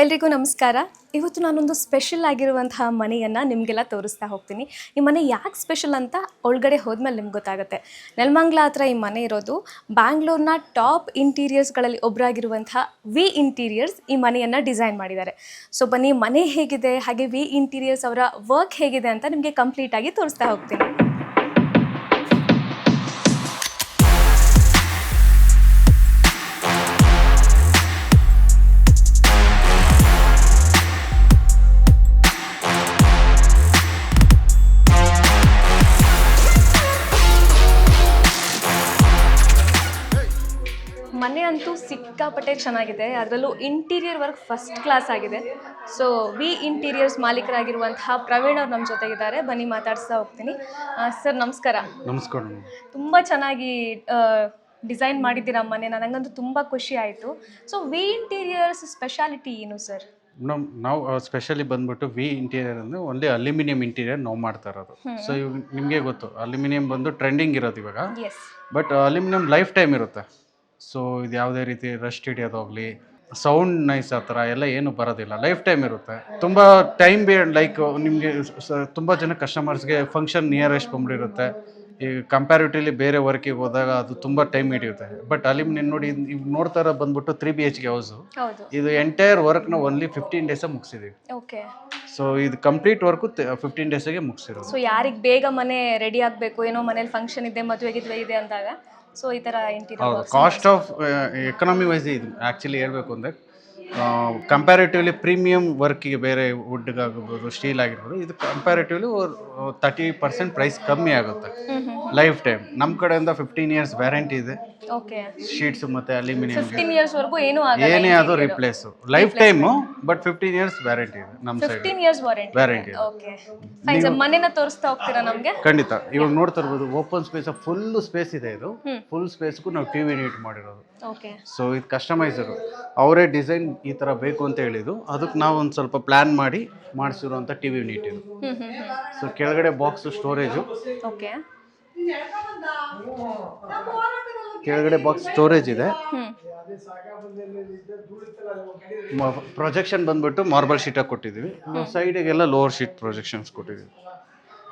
ಎಲ್ರಿಗೂ ನಮಸ್ಕಾರ. ಇವತ್ತು ನಾನೊಂದು ಸ್ಪೆಷಲ್ ಆಗಿರುವಂತಹ ಮನೆಯನ್ನು ನಿಮಗೆಲ್ಲ ತೋರಿಸ್ತಾ ಹೋಗ್ತೀನಿ. ಈ ಮನೆ ಯಾಕೆ ಸ್ಪೆಷಲ್ ಅಂತ ಒಳಗಡೆ ಹೋದ್ಮೇಲೆ ನಿಮ್ಗೆ ಗೊತ್ತಾಗುತ್ತೆ. ನೆಲಮಂಗಲ ಹತ್ರ ಈ ಮನೆ ಇರೋದು. ಬ್ಯಾಂಗ್ಳೂರ್ನ ಟಾಪ್ ಇಂಟೀರಿಯರ್ಸ್ಗಳಲ್ಲಿ ಒಬ್ಬರಾಗಿರುವಂತಹ ವಿ ಇಂಟೀರಿಯರ್ಸ್ ಈ ಮನೆಯನ್ನು ಡಿಸೈನ್ ಮಾಡಿದ್ದಾರೆ. ಸೊ ಬನ್ನಿ, ಮನೆ ಹೇಗಿದೆ ಹಾಗೆ ವಿ ಇಂಟೀರಿಯರ್ಸ್ ಅವರ ವರ್ಕ್ ಹೇಗಿದೆ ಅಂತ ನಿಮಗೆ ಕಂಪ್ಲೀಟಾಗಿ ತೋರಿಸ್ತಾ ಹೋಗ್ತೀನಿ. ಮನೆ ಅಂತೂ ಸಿಕ್ಕಾಪಟ್ಟೆ ಚೆನ್ನಾಗಿದೆ. ಅದರಲ್ಲೂ ಇಂಟೀರಿಯರ್ ವರ್ಕ್ ಫಸ್ಟ್ ಕ್ಲಾಸ್ ಆಗಿದೆ. ಸೊ ವಿ ಇಂಟೀರಿಯರ್ಸ್ ಮಾಲೀಕರಾಗಿರುವಂತಹ ಪ್ರವೀಣ್ ಅವ್ರು ನಮ್ಮ ಜೊತೆಗಿದ್ದಾರೆ. ಬನ್ನಿ ಮಾತಾಡ್ಸ್ತಾ ಹೋಗ್ತೀನಿ. ಸರ್ ನಮಸ್ಕಾರ. ನಮಸ್ಕಾರ. ತುಂಬ ಚೆನ್ನಾಗಿ ಡಿಸೈನ್ ಮಾಡಿದ್ದೀರಾ ಮನೆ. ನನಗಂತೂ ತುಂಬ ಖುಷಿ ಆಯಿತು. ಸೊ ವಿ ಇಂಟೀರಿಯರ್ಸ್ ಸ್ಪೆಷಾಲಿಟಿ ಏನು ಸರ್? ನಾವು ಸ್ಪೆಷಲಿ ಬಂದ್ಬಿಟ್ಟು ವಿ ಇಂಟೀರಿಯರ್ ಅಂದರೆ ಒಂದೇ ಅಲ್ಯೂಮಿನಿಯಂ ಇಂಟೀರಿಯರ್ ನಾವು ಮಾಡ್ತಾ ಇರೋದು. ಸೊ ಇವಾಗ ನಿಮಗೆ ಗೊತ್ತು, ಅಲ್ಯೂಮಿನಿಯಂ ಬಂದು ಟ್ರೆಂಡಿಂಗ್ ಇರೋದು ಇವಾಗ. ಬಟ್ ಅಲ್ಯೂಮಿನಿಯಂ ಲೈಫ್ ಟೈಮ್ ಇರುತ್ತೆ. ಸೊ ಇದು ಯಾವುದೇ ರೀತಿ ರಸ್ಟ್ ಹಿಡಿಯೋದಾಗಲಿ, ಸೌಂಡ್ ನೈಸ್ ಆ ಥರ ಎಲ್ಲ ಏನು ಬರೋದಿಲ್ಲ, ಲೈಫ್ ಟೈಮ್ ಇರುತ್ತೆ. ತುಂಬ ಟೈಮ್ ಲೈಕ್ ನಿಮಗೆ ತುಂಬ ಜನ ಕಸ್ಟಮರ್ಸ್ಗೆ ಫಂಕ್ಷನ್ ನಿಯರೆಸ್ಟ್ ಬಂದ್ಬಿಟ್ಟಿರುತ್ತೆ. ಈ ಕಂಪ್ಯಾರಿಟಿವ್ಲಿ ಬೇರೆ ವರ್ಕಿಗೆ ಹೋದಾಗ ಅದು ತುಂಬ ಟೈಮ್ ಹಿಡಿಯುತ್ತೆ. ಬಟ್ ಅಲ್ಯೂಮಿನಿಯಂ ನೋಡಿ, ಈಗ ನೋಡ್ತಾ ಇರೋ ಬಂದ್ಬಿಟ್ಟು 3 BHK ಹೌಸು. ಇದು ಎಂಟೈರ್ ವರ್ಕ್ನ ಓನ್ಲಿ 15 ಡೇಸ್ ಮುಗಿಸಿದ್ದೀವಿ. ಓಕೆ. ಸೊ ಇದು ಕಂಪ್ಲೀಟ್ ವರ್ಕು 15 ಡೇಸಿಗೆ ಮುಗಿಸಿರೋದು. ಸೊ ಯಾರಿಗೆ ಬೇಗ ಮನೆ ರೆಡಿ ಆಗಬೇಕು, ಏನೋ ಮನೇಲಿ ಫಂಕ್ಷನ್ ಇದೆ, ಮದುವೆ ಇದೆ ಅಂದಾಗ ಸೊ ಈ ಥರ interior cost of economy wise ಇದು ಆ್ಯಕ್ಚುಲಿ ಹೇಳಬೇಕು ಅಂದರೆ ಕಂಪ್ಯಾರಿಟಿವ್ಲಿ ಪ್ರೀಮಿಯಂ ವರ್ಕಿಗೆ ಬೇರೆ ವುಡ್ಗಾಗಿರ್ಬೋದು, ಸ್ಟೀಲ್ ಆಗಿರ್ಬೋದು, ಇದು ಕಂಪ್ಯಾರಿಟಿವ್ಲಿ 30% ಪ್ರೈಸ್ ಕಮ್ಮಿ ಆಗುತ್ತೆ ಲೈಫ್ ಟೈಮ್. ನಮ್ಮ ಕಡೆಯಿಂದ 15 years ವ್ಯಾರಂಟಿ ಇದೆ. ಓಕೆ. ಶೀಟ್ಸ್ ಮತ್ತು ಅಲ್ಯೂಮಿನಿಯಂ 15 years ವರೆಗೂ ಏನೇ ಅದು replace life time. But 15 years warranty ಇದೆ ನಮ್ಮ side. 15 years warranty. Okay fine sir. ಮನೆನ ತೋರಿಸ್ತಾ ಹೋಗ್ತೀರಾ ನಮಗೆ? ಖಂಡಿತ. ಇವಾಗ ನೋಡ್ತಾ ಇರ್ಬೋದು, ಓಪನ್ ಸ್ಪೇಸ್, ಫುಲ್ ಸ್ಪೇಸ್ ಇದೆ. ಇದು ಫುಲ್ ಸ್ಪೇಸ್ಗೂ ನಾವು ಟಿವಿ ಯೂನಿಟ್ ಮಾಡಿರೋದು. ಓಕೆ. ಸೊ ಇದು ಕಸ್ಟಮೈಸರು ಅವರೇ ಡಿಸೈನ್ ಈ ಥರ ಬೇಕು ಅಂತ ಹೇಳಿದ್ದು, ಅದಕ್ಕೆ ನಾವು ಒಂದು ಸ್ವಲ್ಪ ಪ್ಲ್ಯಾನ್ ಮಾಡಿ ಮಾಡಿಸಿರುವಂಥ ಟಿವಿ ಯೂನಿಟ್ ಇದು. ಸೊ ಕೆಳಗಡೆ ಬಾಕ್ಸು ಸ್ಟೋರೇಜು. ಓಕೆ. ಕೆಳಗಡೆ ಬಾಕ್ಸ್ ಸ್ಟೋರೇಜ್ ಇದೆ. ಪ್ರೊಜೆಕ್ಷನ್ ಬಂದ್ಬಿಟ್ಟು ಮಾರ್ಬಲ್ ಶೀಟಾಗಿ ಕೊಟ್ಟಿದ್ದೀವಿ. ಸೈಡಿಗೆಲ್ಲ ಲೋವರ್ ಶೀಟ್ ಪ್ರೊಜೆಕ್ಷನ್ಸ್ ಕೊಟ್ಟಿದ್ದೀವಿ.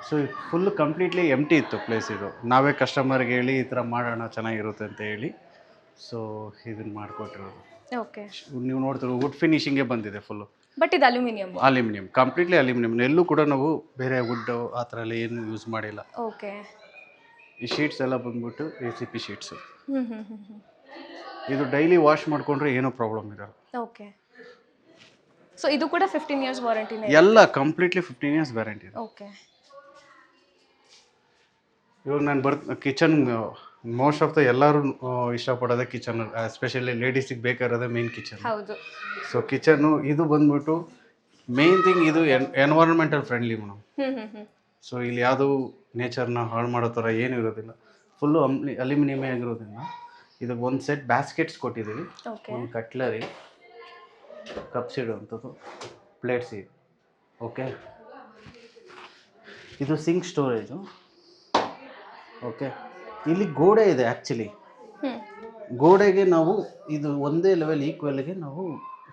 ಸೊ ಫುಲ್ ಕಂಪ್ಲೀಟ್ಲಿ ಎಂಟಿ ಇತ್ತು ಪ್ಲೇಸ್. ಇದು ನಾವೇ ಕಸ್ಟಮರ್ಗೆ ಹೇಳಿ ಈ ಥರ ಮಾಡೋಣ ಚೆನ್ನಾಗಿರುತ್ತೆ ಅಂತ ಹೇಳಿ ಸೊ ಇದನ್ನು ಮಾಡಿಕೊಟ್ಟಿರೋದು. ಓಕೆ. ನೀವು ನೋಡ್ತೀವಿ ವುಡ್ ಫಿನಿಶಿಂಗೇ ಬಂದಿದೆ ಫುಲ್ಲು. ಬಟ್ ಇದು ಅಲ್ಯೂಮಿನಿಯಂ, ಕಂಪ್ಲೀಟ್ಲಿ ಅಲ್ಯೂಮಿನಿಯಂ. ಎಲ್ಲೂ ಕೂಡ ನಾವು ಬೇರೆ ವುಡ್ ಆ ಥರ ಎಲ್ಲ ಏನು ಯೂಸ್ ಮಾಡಿಲ್ಲ. ಓಕೆ. ಈ ಶೀಟ್ಸ್ ಎಲ್ಲ ಬಂದ್ಬಿಟ್ಟು ACP ಶೀಟ್ಸು. ಇದು ಡೈಲಿ ವಾಶ್ ಮಾಡಿಕೊಂಡ್ರೆ ಏನೂ ಪ್ರಾಬ್ಲಮ್ ಇರಲ್ಲ. ಓಕೆ. ಸೊ ಇದು ಕೂಡ 15 years ವಾರಂಟಿನೇ? ಎಲ್ಲ ಕಂಪ್ಲೀಟ್ಲಿ 15 years ವ್ಯಾರಂಟಿ ಇದೆ. ಓಕೆ. ಇವಾಗ ನಾನು ಕಿಚನ್ ಮೋಸ್ಟ್ ಆಫ್ ದ ಎಲ್ಲರೂ ಇಷ್ಟಪಡೋದೇ ಕಿಚನ್, ಎಸ್ಪೆಷಲಿ ಲೇಡೀಸಿಗೆ ಬೇಕಾಗಿರೋದೇ ಮೇನ್ ಕಿಚನ್. ಹೌದು. ಸೊ ಕಿಚನ್ನು ಇದು ಬಂದ್ಬಿಟ್ಟು ಮೇನ್ ಥಿಂಗ್, ಇದು ಎನ್ವೈರನ್ಮೆಂಟಲ್ ಫ್ರೆಂಡ್ಲಿ ಮೇಡಮ್. ಸೊ ಇಲ್ಲಿ ಯಾವುದೂ ನೇಚರ್ನ ಹಾಳು ಮಾಡೋ ಥರ ಏನೂ ಇರೋದಿಲ್ಲ. ಫುಲ್ಲು ಅಲ್ಯೂಮಿನಿಯಮೇ ಆಗಿರೋದ್ರಿಂದ ಇದಕ್ಕೆ ಒಂದು ಸೆಟ್ ಬ್ಯಾಸ್ಕೆಟ್ಸ್ ಕೊಟ್ಟಿದ್ದೀವಿ. ಒಂದು ಕಟ್ಲರಿ, ಕಪ್ಸ್ ಇಡುವಂಥದ್ದು, ಪ್ಲೇಟ್ಸ್ ಇದೆ. ಓಕೆ. ಇದು ಸಿಂಕ್ ಸ್ಟೋರೇಜು. ಓಕೆ. ಇಲ್ಲಿ ಗೋಡೆ ಇದೆ. ಆ್ಯಕ್ಚುಲಿ ಗೋಡೆಗೆ ನಾವು ಇದು ಒಂದೇ ಲೆವೆಲ್ ಈಕ್ವಲ್ಗೆ ನಾವು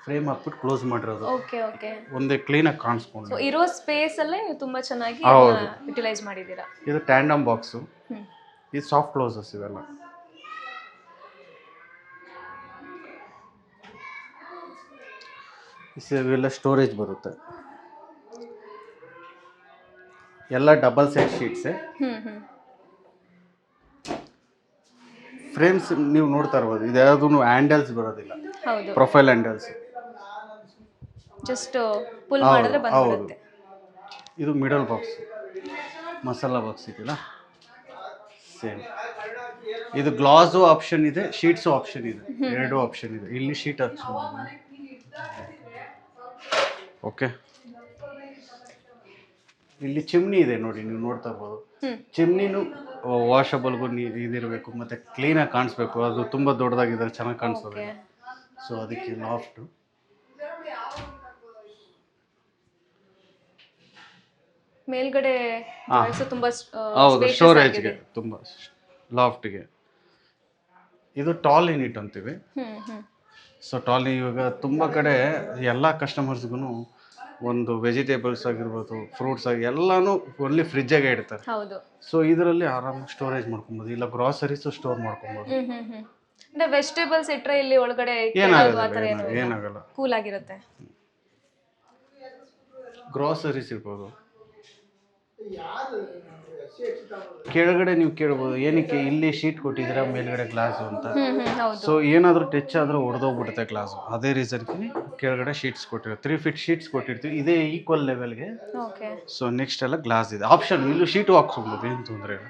ಫ್ರೇಮ್ ಹಾಕ್ಬಿಟ್ಟು ಕ್ಲೋಸ್ ಮಾಡಿರೋದು. ಓಕೆ. ಓಕೆ. ಒಂದೇ ಕ್ಲೀನಾಗಿ ಕಾಣಿಸ್ಕೊಂಡು. ಸೊ ಇರೋ ಸ್ಪೇಸ್ ಅಲ್ಲೇ ನೀವು ತುಂಬಾ ಚೆನ್ನಾಗಿ ಯುಟಿಲೈಸ್ ಮಾಡಿದ್ದೀರಾ. ಇದು ಟ್ಯಾಂಡಮ್ ಬಾಕ್ಸು. ಇದು ಸಾಫ್ಟ್ ಕ್ಲೋಸಸ್ ಇವೆಲ್ಲ. ಇವೆಲ್ಲ ಸ್ಟೋರೇಜ್ ಬರುತ್ತೆ. ಎಲ್ಲ ಡಬಲ್ ಸೈಡ್ ಶೀಟ್ಸೇ. ಫ್ರೇಮ್ಸ್ ನೀವು ನೋಡ್ತಾ ಇರ್ಬೋದು, ಇದು ಯಾವುದೂ ಹ್ಯಾಂಡಲ್ಸ್ ಬರೋದಿಲ್ಲ. Profile handles. ಜಸ್ಟ್ ಪುಲ್ ಮಾಡಿದ್ರೆ ಬಂದ್ಬಿಡುತ್ತೆ. ಇದು ಮಿಡಲ್ ಬಾಕ್ಸ್, ಮಸಾಲಾ ಬಾಕ್ಸ್ ಇದೆಯಲ್ಲ ಸೇಮ್. ಇದು ಗ್ಲಾಸು ಆಪ್ಷನ್ ಇದೆ, ಶೀಟ್ಸು ಆಪ್ಷನ್ ಇದೆ, ಎರಡೂ ಆಪ್ಷನ್ ಇದೆ. ಇಲ್ಲಿ ಶೀಟ್ ಹಾಕ್ಸ್ಕೊಂಡು. ಓಕೆ. ಇಲ್ಲಿ ಚಿಮ್ನಿ ಇದೆ ನೋಡಿ, ನೀವು ನೋಡ್ತಾ ಇರ್ಬೋದು. ಚಿಮ್ನಿನೂ ವಾಷಬಲ್ಗೂ ಇದಿರಬೇಕು ಮತ್ತು ಕ್ಲೀನಾಗಿ ಕಾಣಿಸ್ಬೇಕು. ಅದು ತುಂಬ ದೊಡ್ಡದಾಗಿದ್ದಾರೆ, ಚೆನ್ನಾಗಿ ಕಾಣಿಸ್ತದೆ. ಸೊ ಅದಕ್ಕೆ ಲಾಫ್ಟು. ಮೇಲ್ಗಡೆ ತುಂಬಾ ಹೌದು, ಸ್ಟೋರೇಜ್ಗೆ ತುಂಬ ಲಾಫ್ಟ್ಗೆ. ಇದು ಟಾಲ್ ಯೂನಿಟ್ ಅಂತೀವಿ. ಸೊ ಟ್ರಾಲಿ ಇವಾಗ ತುಂಬ ಕಡೆ ಎಲ್ಲ ಕಸ್ಟಮರ್ಸ್ಗೂ ಒಂದು ವೆಜಿಟೇಬಲ್ಸ್ ಆಗಿರ್ಬೋದು, ಫ್ರೂಟ್ಸ್ ಆಗಿ ಎಲ್ಲನೂ ಓನ್ಲಿ ಫ್ರಿಜ್ಜಾಗೆ ಇಡ್ತಾರೆ. ಹೌದು. ಸೊ ಇದರಲ್ಲಿ ಆರಾಮಾಗಿ ಸ್ಟೋರೇಜ್ ಮಾಡ್ಕೊಬೋದು, ಇಲ್ಲ ಗ್ರಾಸರೀಸು ಸ್ಟೋರ್ ಮಾಡ್ಕೊಬೋದು. ಅಂದ್ರೆ ವೆಜಿಟೇಬಲ್ಸ್ ಇಟ್ರೆ ಇಲ್ಲಿ ಒಳಗಡೆ ಏನಾಗಲ್ಲ, ಕೂಲ್ ಆಗಿರುತ್ತೆ. ಗ್ರಾಸರೀಸ್ ಇರ್ಬೋದು. ಕೆಳಗಡೆ ನೀವು ಕೇಳ್ಬೋದು ಏನಕ್ಕೆ ಇಲ್ಲಿ ಶೀಟ್ ಕೊಟ್ಟಿದ್ದೀರಾ ಮೇಲ್ಗಡೆ ಗ್ಲಾಸು ಅಂತ. ಸೊ ಏನಾದರೂ ಟಚ್ ಆದರೂ ಒಡೆದೋಗ್ಬಿಡುತ್ತೆ ಗ್ಲಾಸು, ಅದೇ ರೀಸನ್ಗೆ ಕೆಳಗಡೆ ಶೀಟ್ಸ್ ಕೊಟ್ಟಿರ್ತೀವಿ. 3 feet ಶೀಟ್ಸ್ ಕೊಟ್ಟಿರ್ತೀವಿ, ಇದೇ ಈಕ್ವಲ್ ಲೆವೆಲ್ಗೆ. ಸೊ ನೆಕ್ಸ್ಟ್ ಎಲ್ಲ ಗ್ಲಾಸ್ ಇದೆ ಆಪ್ಷನ್, ಇಲ್ಲೂ ಶೀಟು ಹಾಕ್ಸ್ಕೊಬೋದು, ಏನು ತೊಂದರೆ ಇಲ್ಲ.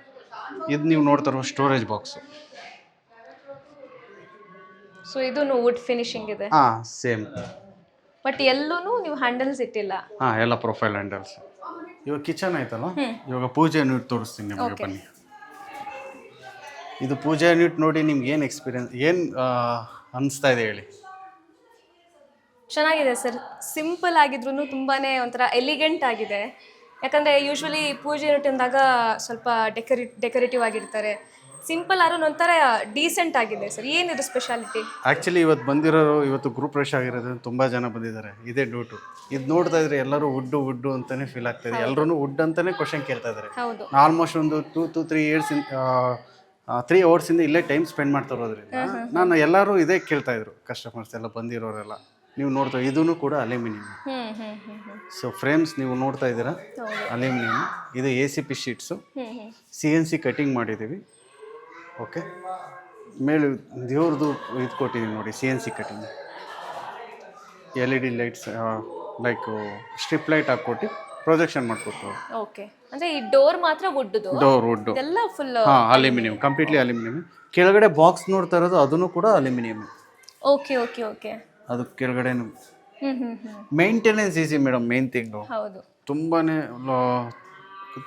ಇದು ನೀವು ನೋಡ್ತಾ ಇರೋ ಸ್ಟೋರೇಜ್ ಬಾಕ್ಸು. ಸೊ ಇದು ವುಡ್ ಫಿನಿಶಿಂಗ್ ಇದೆ. ಸೇಮ್. ಬಟ್ ಎಲ್ಲೂ ನೀವು ಹ್ಯಾಂಡಲ್ಸ್ ಇಟ್ಟಿಲ್ಲ. ಎಲ್ಲ ಪ್ರೊಫೈಲ್ ಹ್ಯಾಂಡಲ್ಸ್. ಇವಾಗ ಕಿಚನ್ ಆಯ್ತಲ್ಲ, ಇವಾಗ ಪೂಜೆ ಯೂನಿಟ್ ತೋರಿಸ್ತೀನಿ ನಿಮಗೆ, ಬನ್ನಿ. ಇದು ಪೂಜೆ ಯೂನಿಟ್ ನೋಡಿ, ನಿಮ್ಗೆ ಏನು ಎಕ್ಸ್ಪೀರಿಯನ್ಸ್, ಏನು ಅನಿಸ್ತಾ ಇದೆ ಹೇಳಿ? ಚೆನ್ನಾಗಿದೆ ಸರ್, ಸಿಂಪಲ್ ಆಗಿದ್ರು ತುಂಬಾ ಒಂಥರ ಎಲಿಗೆಂಟ್ ಆಗಿದೆ. ಯಾಕಂದರೆ ಯೂಶ್ವಲಿ ಪೂಜೆ ಯೂನಿಟ್ ಅಂದಾಗ ಸ್ವಲ್ಪ ಡೆಕೋರೇಟಿವ್ ಆಗಿರ್ತಾರೆ. ಸಿಂಪಲ್ ಆದ್ರೂ ಒಂಥರ ಡೀಸೆಂಟ್ ಆಗಿದೆ ಸರ್. ಏನಿದು ಸ್ಪೆಷಾಲಿಟಿ? ಆ್ಯಕ್ಚುಲಿ ಇವತ್ತು ಗ್ರೂಪ್ ರಶ್ ಆಗಿರೋದು, ತುಂಬ ಜನ ಬಂದಿದ್ದಾರೆ, ಇದೇ ಡ್ಯೂಟು. ಇದು ನೋಡ್ತಾ ಇದ್ರೆ ಎಲ್ಲರೂ ವುಡ್ಡು ಅಂತಲೇ ಫೀಲ್ ಆಗ್ತಾ ಇದೆ. ಎಲ್ಲರೂ ವುಡ್ ಅಂತಲೇ ಕ್ವಶನ್ ಕೇಳ್ತಾ ಇದ್ದಾರೆ. ಆಲ್ಮೋಸ್ಟ್ ಒಂದು 2 to 3 years 3 hours ಇಲ್ಲೇ ಟೈಮ್ ಸ್ಪೆಂಡ್ ಮಾಡ್ತಾ ಇರೋದ್ರಿಂದ ನಾನು ಎಲ್ಲರೂ ಇದೇ ಕೇಳ್ತಾ ಇದ್ರು, ಕಸ್ಟಮರ್ಸ್ ಎಲ್ಲ ಬಂದಿರೋರೆಲ್ಲ. ನೀವು ನೋಡ್ತಾ ಇದೂ ಕೂಡ ಅಲ್ಯೂಮಿನಿಯಂ. ಸೊ ಫ್ರೇಮ್ಸ್ ನೀವು ನೋಡ್ತಾ ಇದ್ದೀರಾ, ಅಲ್ಯೂಮಿನಿಯಂ. ಇದು ACP ಶೀಟ್ಸು, CNC ಕಟಿಂಗ್ ಮಾಡಿದ್ದೀವಿ. ಓಕೆ, ಮೇಲೆ ದೇವ್ರದ್ದು ಇದು ಕೊಟ್ಟಿದ್ದೀವಿ ನೋಡಿ, CNC cutting. LED lights like strip light ಹಾಕ್ಕೊಟ್ಟು ಪ್ರೊಜೆಕ್ಷನ್ ಮಾಡಿಕೊಟ್ಟು. ಓಕೆ, ಅಂದರೆ ಈ ಡೋರ್ ಮಾತ್ರ ವುಡ್ದು? ಡೋರ್ ವುಡ್ಡು ಎಲ್ಲ ಫುಲ್ ಅಲ್ಯೂಮಿನಿಯಂ, ಕಂಪ್ಲೀಟ್ಲಿ ಅಲ್ಯೂಮಿನಿಯಂ. ಕೆಳಗಡೆ ಬಾಕ್ಸ್ ನೋಡ್ತಾ ಇರೋದು ಅದನ್ನು ಕೂಡ ಅಲ್ಯೂಮಿನಿಯಂ. ಓಕೆ. ಅದು ಕೆಳಗಡೆ maintenance easy madam, main thing. ಹೌದು,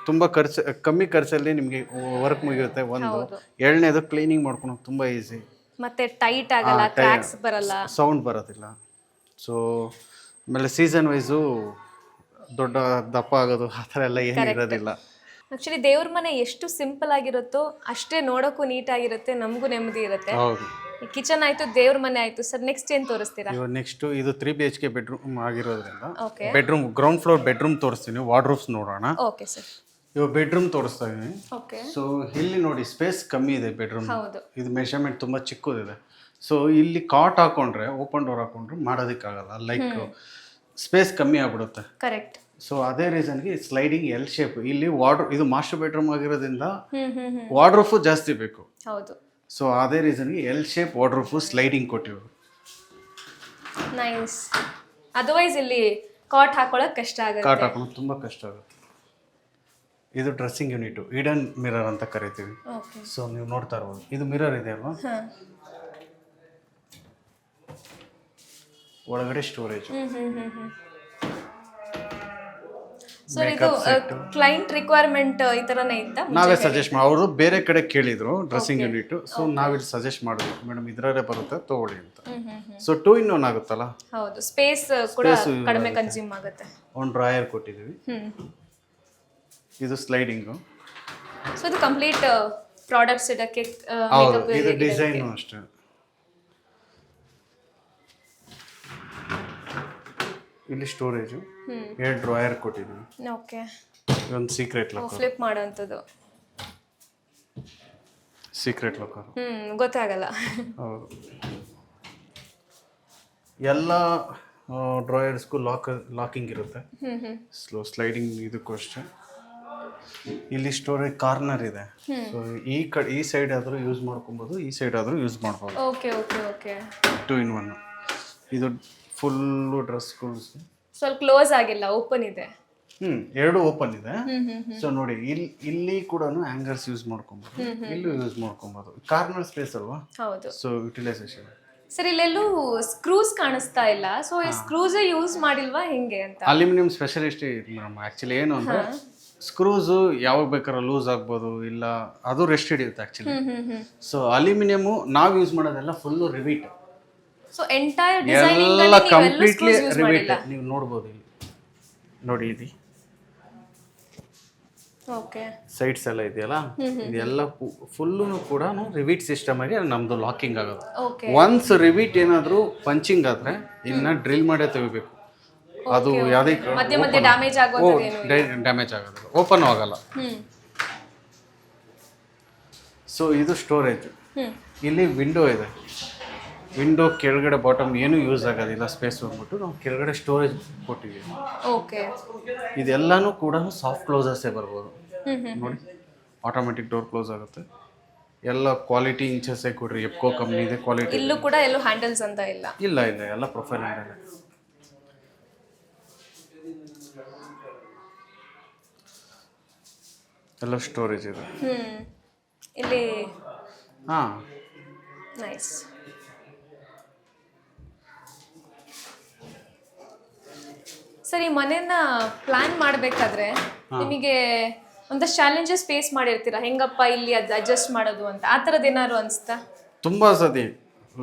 ತುಂಬ ಕಮ್ಮಿ ಖರ್ಚಲ್ಲಿ ನಿಮಗೆ ವರ್ಕ್ ಮುಗಿಯುತ್ತೆ. ಒಂದು ಎರಡನೇದು ಕ್ಲೀನಿಂಗ್ ಮಾಡ್ಕೊಂಡು ತುಂಬ ಈಸಿ, ಮತ್ತೆ ಟೈಟ್ ಆಗಲ್ಲ, ಕ್ರ್ಯಾಕ್ಸ್ ಬರಲ್ಲ, ಸೌಂಡ್ ಬರೋದಿಲ್ಲ. ಸೊ ಆಮೇಲೆ ಸೀಸನ್ ವೈಸು ದೊಡ್ಡ ದಪ್ಪ ಆಗೋದು ಆ ಥರ ಎಲ್ಲ ಏನು ಇರೋದಿಲ್ಲ. ಆ್ಯಕ್ಚುಲಿ ದೇವ್ರ ಮನೆ ಎಷ್ಟು ಸಿಂಪಲ್ ಆಗಿರುತ್ತೋ ಅಷ್ಟೇ ನೋಡೋಕ್ಕೂ ನೀಟಾಗಿರುತ್ತೆ, ನಮಗೂ ನೆಮ್ಮದಿ ಇರುತ್ತೆ. ಹೌದು. ಕಿಚನ್ ಆಯಿತು, ದೇವ್ರ ಮನೆ ಆಯಿತು. ಸರ್ ನೆಕ್ಸ್ಟ್ ಏನು ತೋರಿಸ್ತೀರಾ? ನೆಕ್ಸ್ಟು ಇದು 3 BHK ಬೆಡ್ರೂಮ್ ಆಗಿರೋದ್ರಿಂದ ಬೆಡ್ರೂಮ್, ಗ್ರೌಂಡ್ ಫ್ಲೋರ್ ಬೆಡ್ರೂಮ್ ತೋರಿಸ್ತೀನಿ. ವಾರ್ಡ್ರೋಬ್ಸ್ ನೋಡೋಣ. Okay sir. ಇವಾಗ ಬೆಡ್ರೂಮ್ ತೋರಿಸ್ತಾ ಇದ್ದೀನಿ. ಓಕೆ. ಸೊ ಇಲ್ಲಿ ನೋಡಿ, ಸ್ಪೇಸ್ ಕಮ್ಮಿ ಇದೆ ಬೆಡ್ರೂಮ್. ಇದು ಮೆಷರ್ಮೆಂಟ್ ತುಂಬ ಚಿಕ್ಕದಿದೆ. ಸೊ ಇಲ್ಲಿ ಕಾಟ್ ಹಾಕೊಂಡ್ರೆ, ಓಪನ್ ಡೋರ್ ಹಾಕೊಂಡ್ರೆ ಮಾಡೋದಕ್ಕಾಗಲ್ಲ, ಲೈಕ್ ಸ್ಪೇಸ್ ಕಮ್ಮಿ ಆಗ್ಬಿಡುತ್ತೆ. ಕರೆಕ್ಟ್. ಸೊ ಅದೇ ರೀಸನ್ಗೆ ಸ್ಲೈಡಿಂಗ್ ಎಲ್ ಶೇಪ್. ಇಲ್ಲಿ ಇದು ಮಾಸ್ಟರ್ ಬೆಡ್ರೂಮ್ ಆಗಿರೋದ್ರಿಂದ ವಾರ್ಡ್ರೋಬ್ ಜಾಸ್ತಿ ಬೇಕು. ಹೌದು. ಸೊ ಅದೇ ರೀಸನ್ಗೆ ಎಲ್ ಶೇಪ್ ವಾರ್ಡ್ರೋಬ್ ಸ್ಲೈಡಿಂಗ್ ಕೊಟ್ಟಿರೋದು. ನೈಸ್. ಅದರ್ವೈಸ್ ಇಲ್ಲಿ ಕಾಟ್ ಹಾಕೊಳ್ಳೋಕೆ ಕಷ್ಟ ಆಗುತ್ತೆ. ಕಾಟ್ ಹಾಕೊಳ್ಳೋದು ತುಂಬ ಕಷ್ಟ ಆಗುತ್ತೆ. ಇದು ಡ್ರೆಸ್ಸಿಂಗ್ ಯೂನಿಟ್, ಹಿಡನ್ ಮಿರರ್ ಅಂತ ಕರಿತೀವಿ. ಸೊ ನೀವು ನೋಡ್ತಾ ಇರ್ಬೋದು, ಇದು ಮಿರರ್ ಇದೆ ಅಲ್ವಾ, ಒಳಗಡೆ ಸ್ಟೋರೇಜ್. ಸರ್ ಇದು ಕ್ಲೈಂಟ್ ರಿಕ್ವೈರ್ಮೆಂಟ್ ಈ ಥರನೇ ಇತ್ತಾ? ನಾವೇ ಸಜೆಸ್ಟ್ ಮಾಡಿ, ಅವರು ಬೇರೆ ಕಡೆ ಕೇಳಿದ್ರು ಡ್ರೆಸ್ಸಿಂಗ್ ಯೂನಿಟ್. ಸೊ ನಾವಿಲ್ಲಿ ಸಜೆಸ್ಟ್ ಮಾಡಿದ್ವಿ, ಮೇಡಮ್ ಇದರಲ್ಲೇ ಬರುತ್ತೆ ತಗೊಳ್ಳಿ ಅಂತ. ಸೊ 2 in 1 ಆಗುತ್ತಲ್ಲ. ಹೌದು, ಸ್ಪೇಸ್ ಕೂಡ ಕಡಿಮೆ ಕನ್ಸ್ಯೂಮ್ ಆಗುತ್ತೆ. ಒಂದು ಡ್ರಾಯರ್ ಕೊಟ್ಟಿದ್ದೀವಿ. ಇದು ಸ್ಲೈಡಿಂಗು. ಸೊ ಇದು ಕಂಪ್ಲೀಟ್ ಪ್ರಾಡಕ್ಟ್ಸ್ ಇಡಕ್ಕೆ. ಹೌದು, ಇದು ಡಿಸೈನು ಅಷ್ಟೇ. ಇಲ್ಲಿ ಸ್ಟೋರೇಜು, 2 ಡ್ರಾಯರ್ ಕೊಟ್ಟಿದ್ದೀವಿ. ಓಕೆ. ಒಂದು ಸೀಕ್ರೆಟ್ ಲಾಕರ್, ಫ್ಲಿಪ್ ಮಾಡೋಂಥದ್ದು. Secret locker. ಗೊತ್ತಾಗಲ್ಲ. ಹೌದು. ಎಲ್ಲ ಡ್ರಾಯರ್ಸ್ಗೂ ಲಾಕಿಂಗ್ ಇರುತ್ತೆ. ಸ್ಲೈಡಿಂಗ್ ಇದಕ್ಕೂ ಅಷ್ಟೇ. ಇಲ್ಲಿ ಸ್ಟೋರೇಜ್ ಕಾರ್ನರ್ ಇದೆ. ಸೊ ಈ ಸೈಡ್ ಆದರೂ ಯೂಸ್ ಮಾಡ್ಕೊಬೋದು, ಈ ಸೈಡ್ ಆದರೂ ಯೂಸ್ ಮಾಡ್ಬೋದು. ಓಕೆ. 2 in 1. ಇದು ಫುಲ್ಲು ಡ್ರೆಸ್ಗಳು ಸ್ವಲ್ಪ ಕ್ಲೋಸ್ ಆಗಿಲ್ಲ, ಓಪನ್ ಇದೆ. 2 ಓಪನ್ ಇದೆ. ಸೊ ನೋಡಿ, ಇಲ್ಲಿ ಕೂಡ ಹ್ಯಾಂಗರ್ಸ್ ಯೂಸ್ ಮಾಡ್ಕೊಬೋದು, ಇಲ್ಲೂ ಯೂಸ್ ಮಾಡ್ಕೊಬೋದು. ಕಾರ್ನರ್ ಸ್ಪೇಸ್ ಅಲ್ವಾ. ಹೌದು. So utilisation. ಸರ್ ಇಲ್ಲೆಲ್ಲೂ ಸ್ಕ್ರೂಸ್ ಕಾಣಿಸ್ತಾ ಇಲ್ಲ. ಸೊ ಈ ಸ್ಕ್ರೂಸ್ ಯೂಸ್ ಮಾಡಿಲ್ವಾ ಹೆಂಗೆ ಅಂತ? Aluminium specialist madam. ಆ್ಯಕ್ಚುಲಿ ಏನು ಅಂದರೆ, ಸ್ಕ್ರೂಸು ಯಾವಾಗ ಬೇಕಾದ್ರೆ ಲೂಸ್ ಆಗ್ಬೋದು, ಇಲ್ಲ ಅದು ರೆಸ್ಟ್ ಹಿಡಿಯುತ್ತೆ ಆ್ಯಕ್ಚುಲಿ. ಸೊ ಅಲ್ಯೂಮಿನಿಯಮು ನಾವು ಯೂಸ್ ಮಾಡೋದೆಲ್ಲ full rivet. So entire designing ಎಲ್ಲ ಕಂಪ್ಲೀಟ್ಲಿ ರಿವೀಟ್. ನೀವು ನೋಡ್ಬೋದು ಇಲ್ಲಿ ನೋಡಿ, ಇದು ಓಕೆ. ಸೈಡ್ಸ್ ಎಲ್ಲ ಇದೆಯಲ್ಲ ಇದೆಲ್ಲ ಫುಲ್ಲು ಕೂಡ ರಿವೀಟ್ ಸಿಸ್ಟಮ್ ಆಗಿ ನಮ್ಮದು ಲಾಕಿಂಗ್ ಆಗೋದು. ಓಕೆ. ಒನ್ಸ್ ರಿವೀಟ್ ಏನಾದರೂ ಪಂಚಿಂಗ್ ಆದರೆ ಇನ್ನು ಡ್ರಿಲ್ ಮಾಡೇ ತೆಗಿಬೇಕು. ಅದು ಯಾವುದೇ ಮಧ್ಯೆ ಮಧ್ಯೆ ಡ್ಯಾಮೇಜ್ ಆಗೋದು ಡ್ಯಾಮೇಜ್ ಆಗೋದು, ಓಪನ್ ಆಗಲ್ಲ. ಸೊ ಇದು ಸ್ಟೋರೇಜ್. ಇಲ್ಲಿ ವಿಂಡೋ ಇದೆ. ವಿಂಡೋ ಕೆಳಗಡೆ ಬಾಟಮ್ ಏನೂ ಯೂಸ್ ಆಗೋದಿಲ್ಲ, ಸ್ಪೇಸ್ ಹೋಗ್ಬಿಟ್ಟು ನಾವು ಕೆಳಗಡೆ ಸ್ಟೋರೇಜ್ ಕೊಟ್ಟಿದ್ದೀವಿ. ಓಕೆ. ಇದೆಲ್ಲನೂ ಕೂಡ ಸಾಫ್ಟ್ ಕ್ಲೋಸಸ್ಸೇ ಬರ್ಬೋದು ನೋಡಿ. ಆಟೋಮೆಟಿಕ್ ಡೋರ್ ಕ್ಲೋಸ್ ಆಗುತ್ತೆ. ಎಲ್ಲ ಕ್ವಾಲಿಟಿ ಇಂಚಸ್ಸೇ ಕೊಡ್ರಿ, ಎಪ್ಕೋ ಕಂಪ್ನಿ ಇದೆ ಕ್ವಾಲಿಟಿ. ಇಲ್ಲೂ ಕೂಡ ಎಲ್ಲೂ ಹ್ಯಾಂಡಲ್ಸ್ ಅಂತ ಇಲ್ಲ. ಇಲ್ಲ ಇಲ್ಲ, ಎಲ್ಲ ಪ್ರೊಫೈಲ್ ಹ್ಯಾಂಡಲ್. ಎಲ್ಲ ಸ್ಟೋರೇಜ್ ಇದೆ ಇಲ್ಲಿ. ಹಾಂ, ನೈಸ್. ಸರ್, ಈ ಮನೆಯನ್ನ ಪ್ಲಾನ್ ಮಾಡಬೇಕಾದ್ರೆ ನಿಮಗೆ ಒಂದಷ್ಟು ಚಾಲೆಂಜಸ್ ಫೇಸ್ ಮಾಡಿರ್ತೀರಾ, ಹೆಂಗಪ್ಪ ಇಲ್ಲಿ ಅಡ್ಜಸ್ಟ್ ಮಾಡೋದು ಅಂತ, ಆ ಥರದ್ದು ಏನಾದ್ರು ಅನಿಸ್ತಾ? ತುಂಬ ಸತಿ.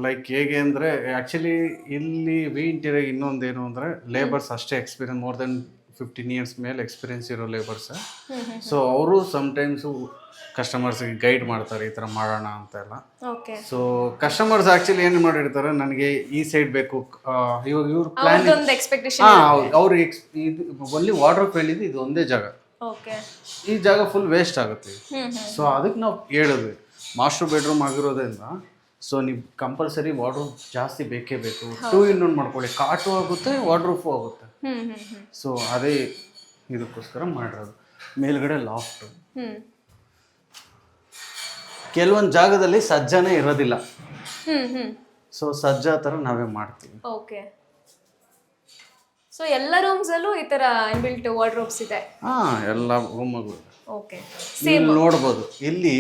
ಲೈಕ್ ಹೇಗೆ ಅಂದರೆ ಆ್ಯಕ್ಚುಲಿ ಇಲ್ಲಿ ವಿ ಇಂಟೀರಿಯರ್ ಇನ್ನೊಂದೇನು ಅಂದರೆ ಲೇಬರ್ಸ್ ಅಷ್ಟೇ ಎಕ್ಸ್ಪೀರಿಯನ್ಸ್, ಮೋರ್ ದೆನ್ 15 years ಮೇಲೆ ಎಕ್ಸ್ಪೀರಿಯನ್ಸ್ ಇರೋ ಲೇಬರ್ಸ್. ಸೊ ಅವರು ಸಮ್ಟೈಮ್ಸು ಕಸ್ಟಮರ್ಸ್ಗೆ ಗೈಡ್ ಮಾಡ್ತಾರೆ ಈ ಥರ ಮಾಡೋಣ ಅಂತೆಲ್ಲ. ಓಕೆ. ಸೊ ಕಸ್ಟಮರ್ಸ್ ಆ್ಯಕ್ಚುಲಿ ಏನು ಮಾಡಿರ್ತಾರೆ, ನನಗೆ ಈ ಸೈಡ್ ಬೇಕು, ಇವಾಗ ಇವ್ರ ಪ್ಲಾನ್ ಒಂದು ಎಕ್ಸ್ಪೆಕ್ಟೇಷನ್. ಅವ್ರು ಇದು ಒನ್ಲಿ ವಾರ್ಡ್ರೋಬ್ ಹೇಳಿದ್ದು ಇದು ಒಂದೇ ಜಾಗ. ಓಕೆ. ಈ ಜಾಗ ಫುಲ್ ವೇಸ್ಟ್ ಆಗುತ್ತೆ. ಸೊ ಅದಕ್ಕೆ ನಾವು ಹೇಳಿದ್ವಿ, ಮಾಸ್ಟರ್ ಬೆಡ್ರೂಮ್ ಆಗಿರೋದ್ರಿಂದ ಸೊ ನೀವು ಕಂಪಲ್ಸರಿ ವಾರ್ಡ್ರೋಬ್ ಜಾಸ್ತಿ ಬೇಕೇ ಬೇಕು. 2 in 1 ಮಾಡ್ಕೊಳ್ಳಿ, ಕಾಟು ಆಗುತ್ತೆ, ವಾರ್ಡ್ರೋಬು ಆಗುತ್ತೆ. ಸೊ ಅದೇ ಇದಕ್ಕೋಸ್ಕರ ಮಾಡಿರೋದು. ಮೇಲ್ಗಡೆ ಲಾಫ್ಟ್. ಕೆಲವೊಂದು ಜಾಗದಲ್ಲಿ ಸಜ್ಜಾನೇ ಇರೋದಿಲ್ಲ. ಸೊ ಸಜ್ಜಾ ಥರ ನಾವೇ ಮಾಡ್ತೀವಿ. ಓಕೆ. ಸೊ ಎಲ್ಲ ರೂಮ್ಸಲ್ಲೂ ಈ ಥರ ಇನ್ಬಿಲ್ಟ್ ವಾರ್ಡ್ರೋಬ್ಸ್ ಇದೆ? ಹಾಂ, ಎಲ್ಲ ರೂಮಗಳು. ಓಕೆ. ನೀವು ನೋಡ್ಬೋದು ಇಲ್ಲಿ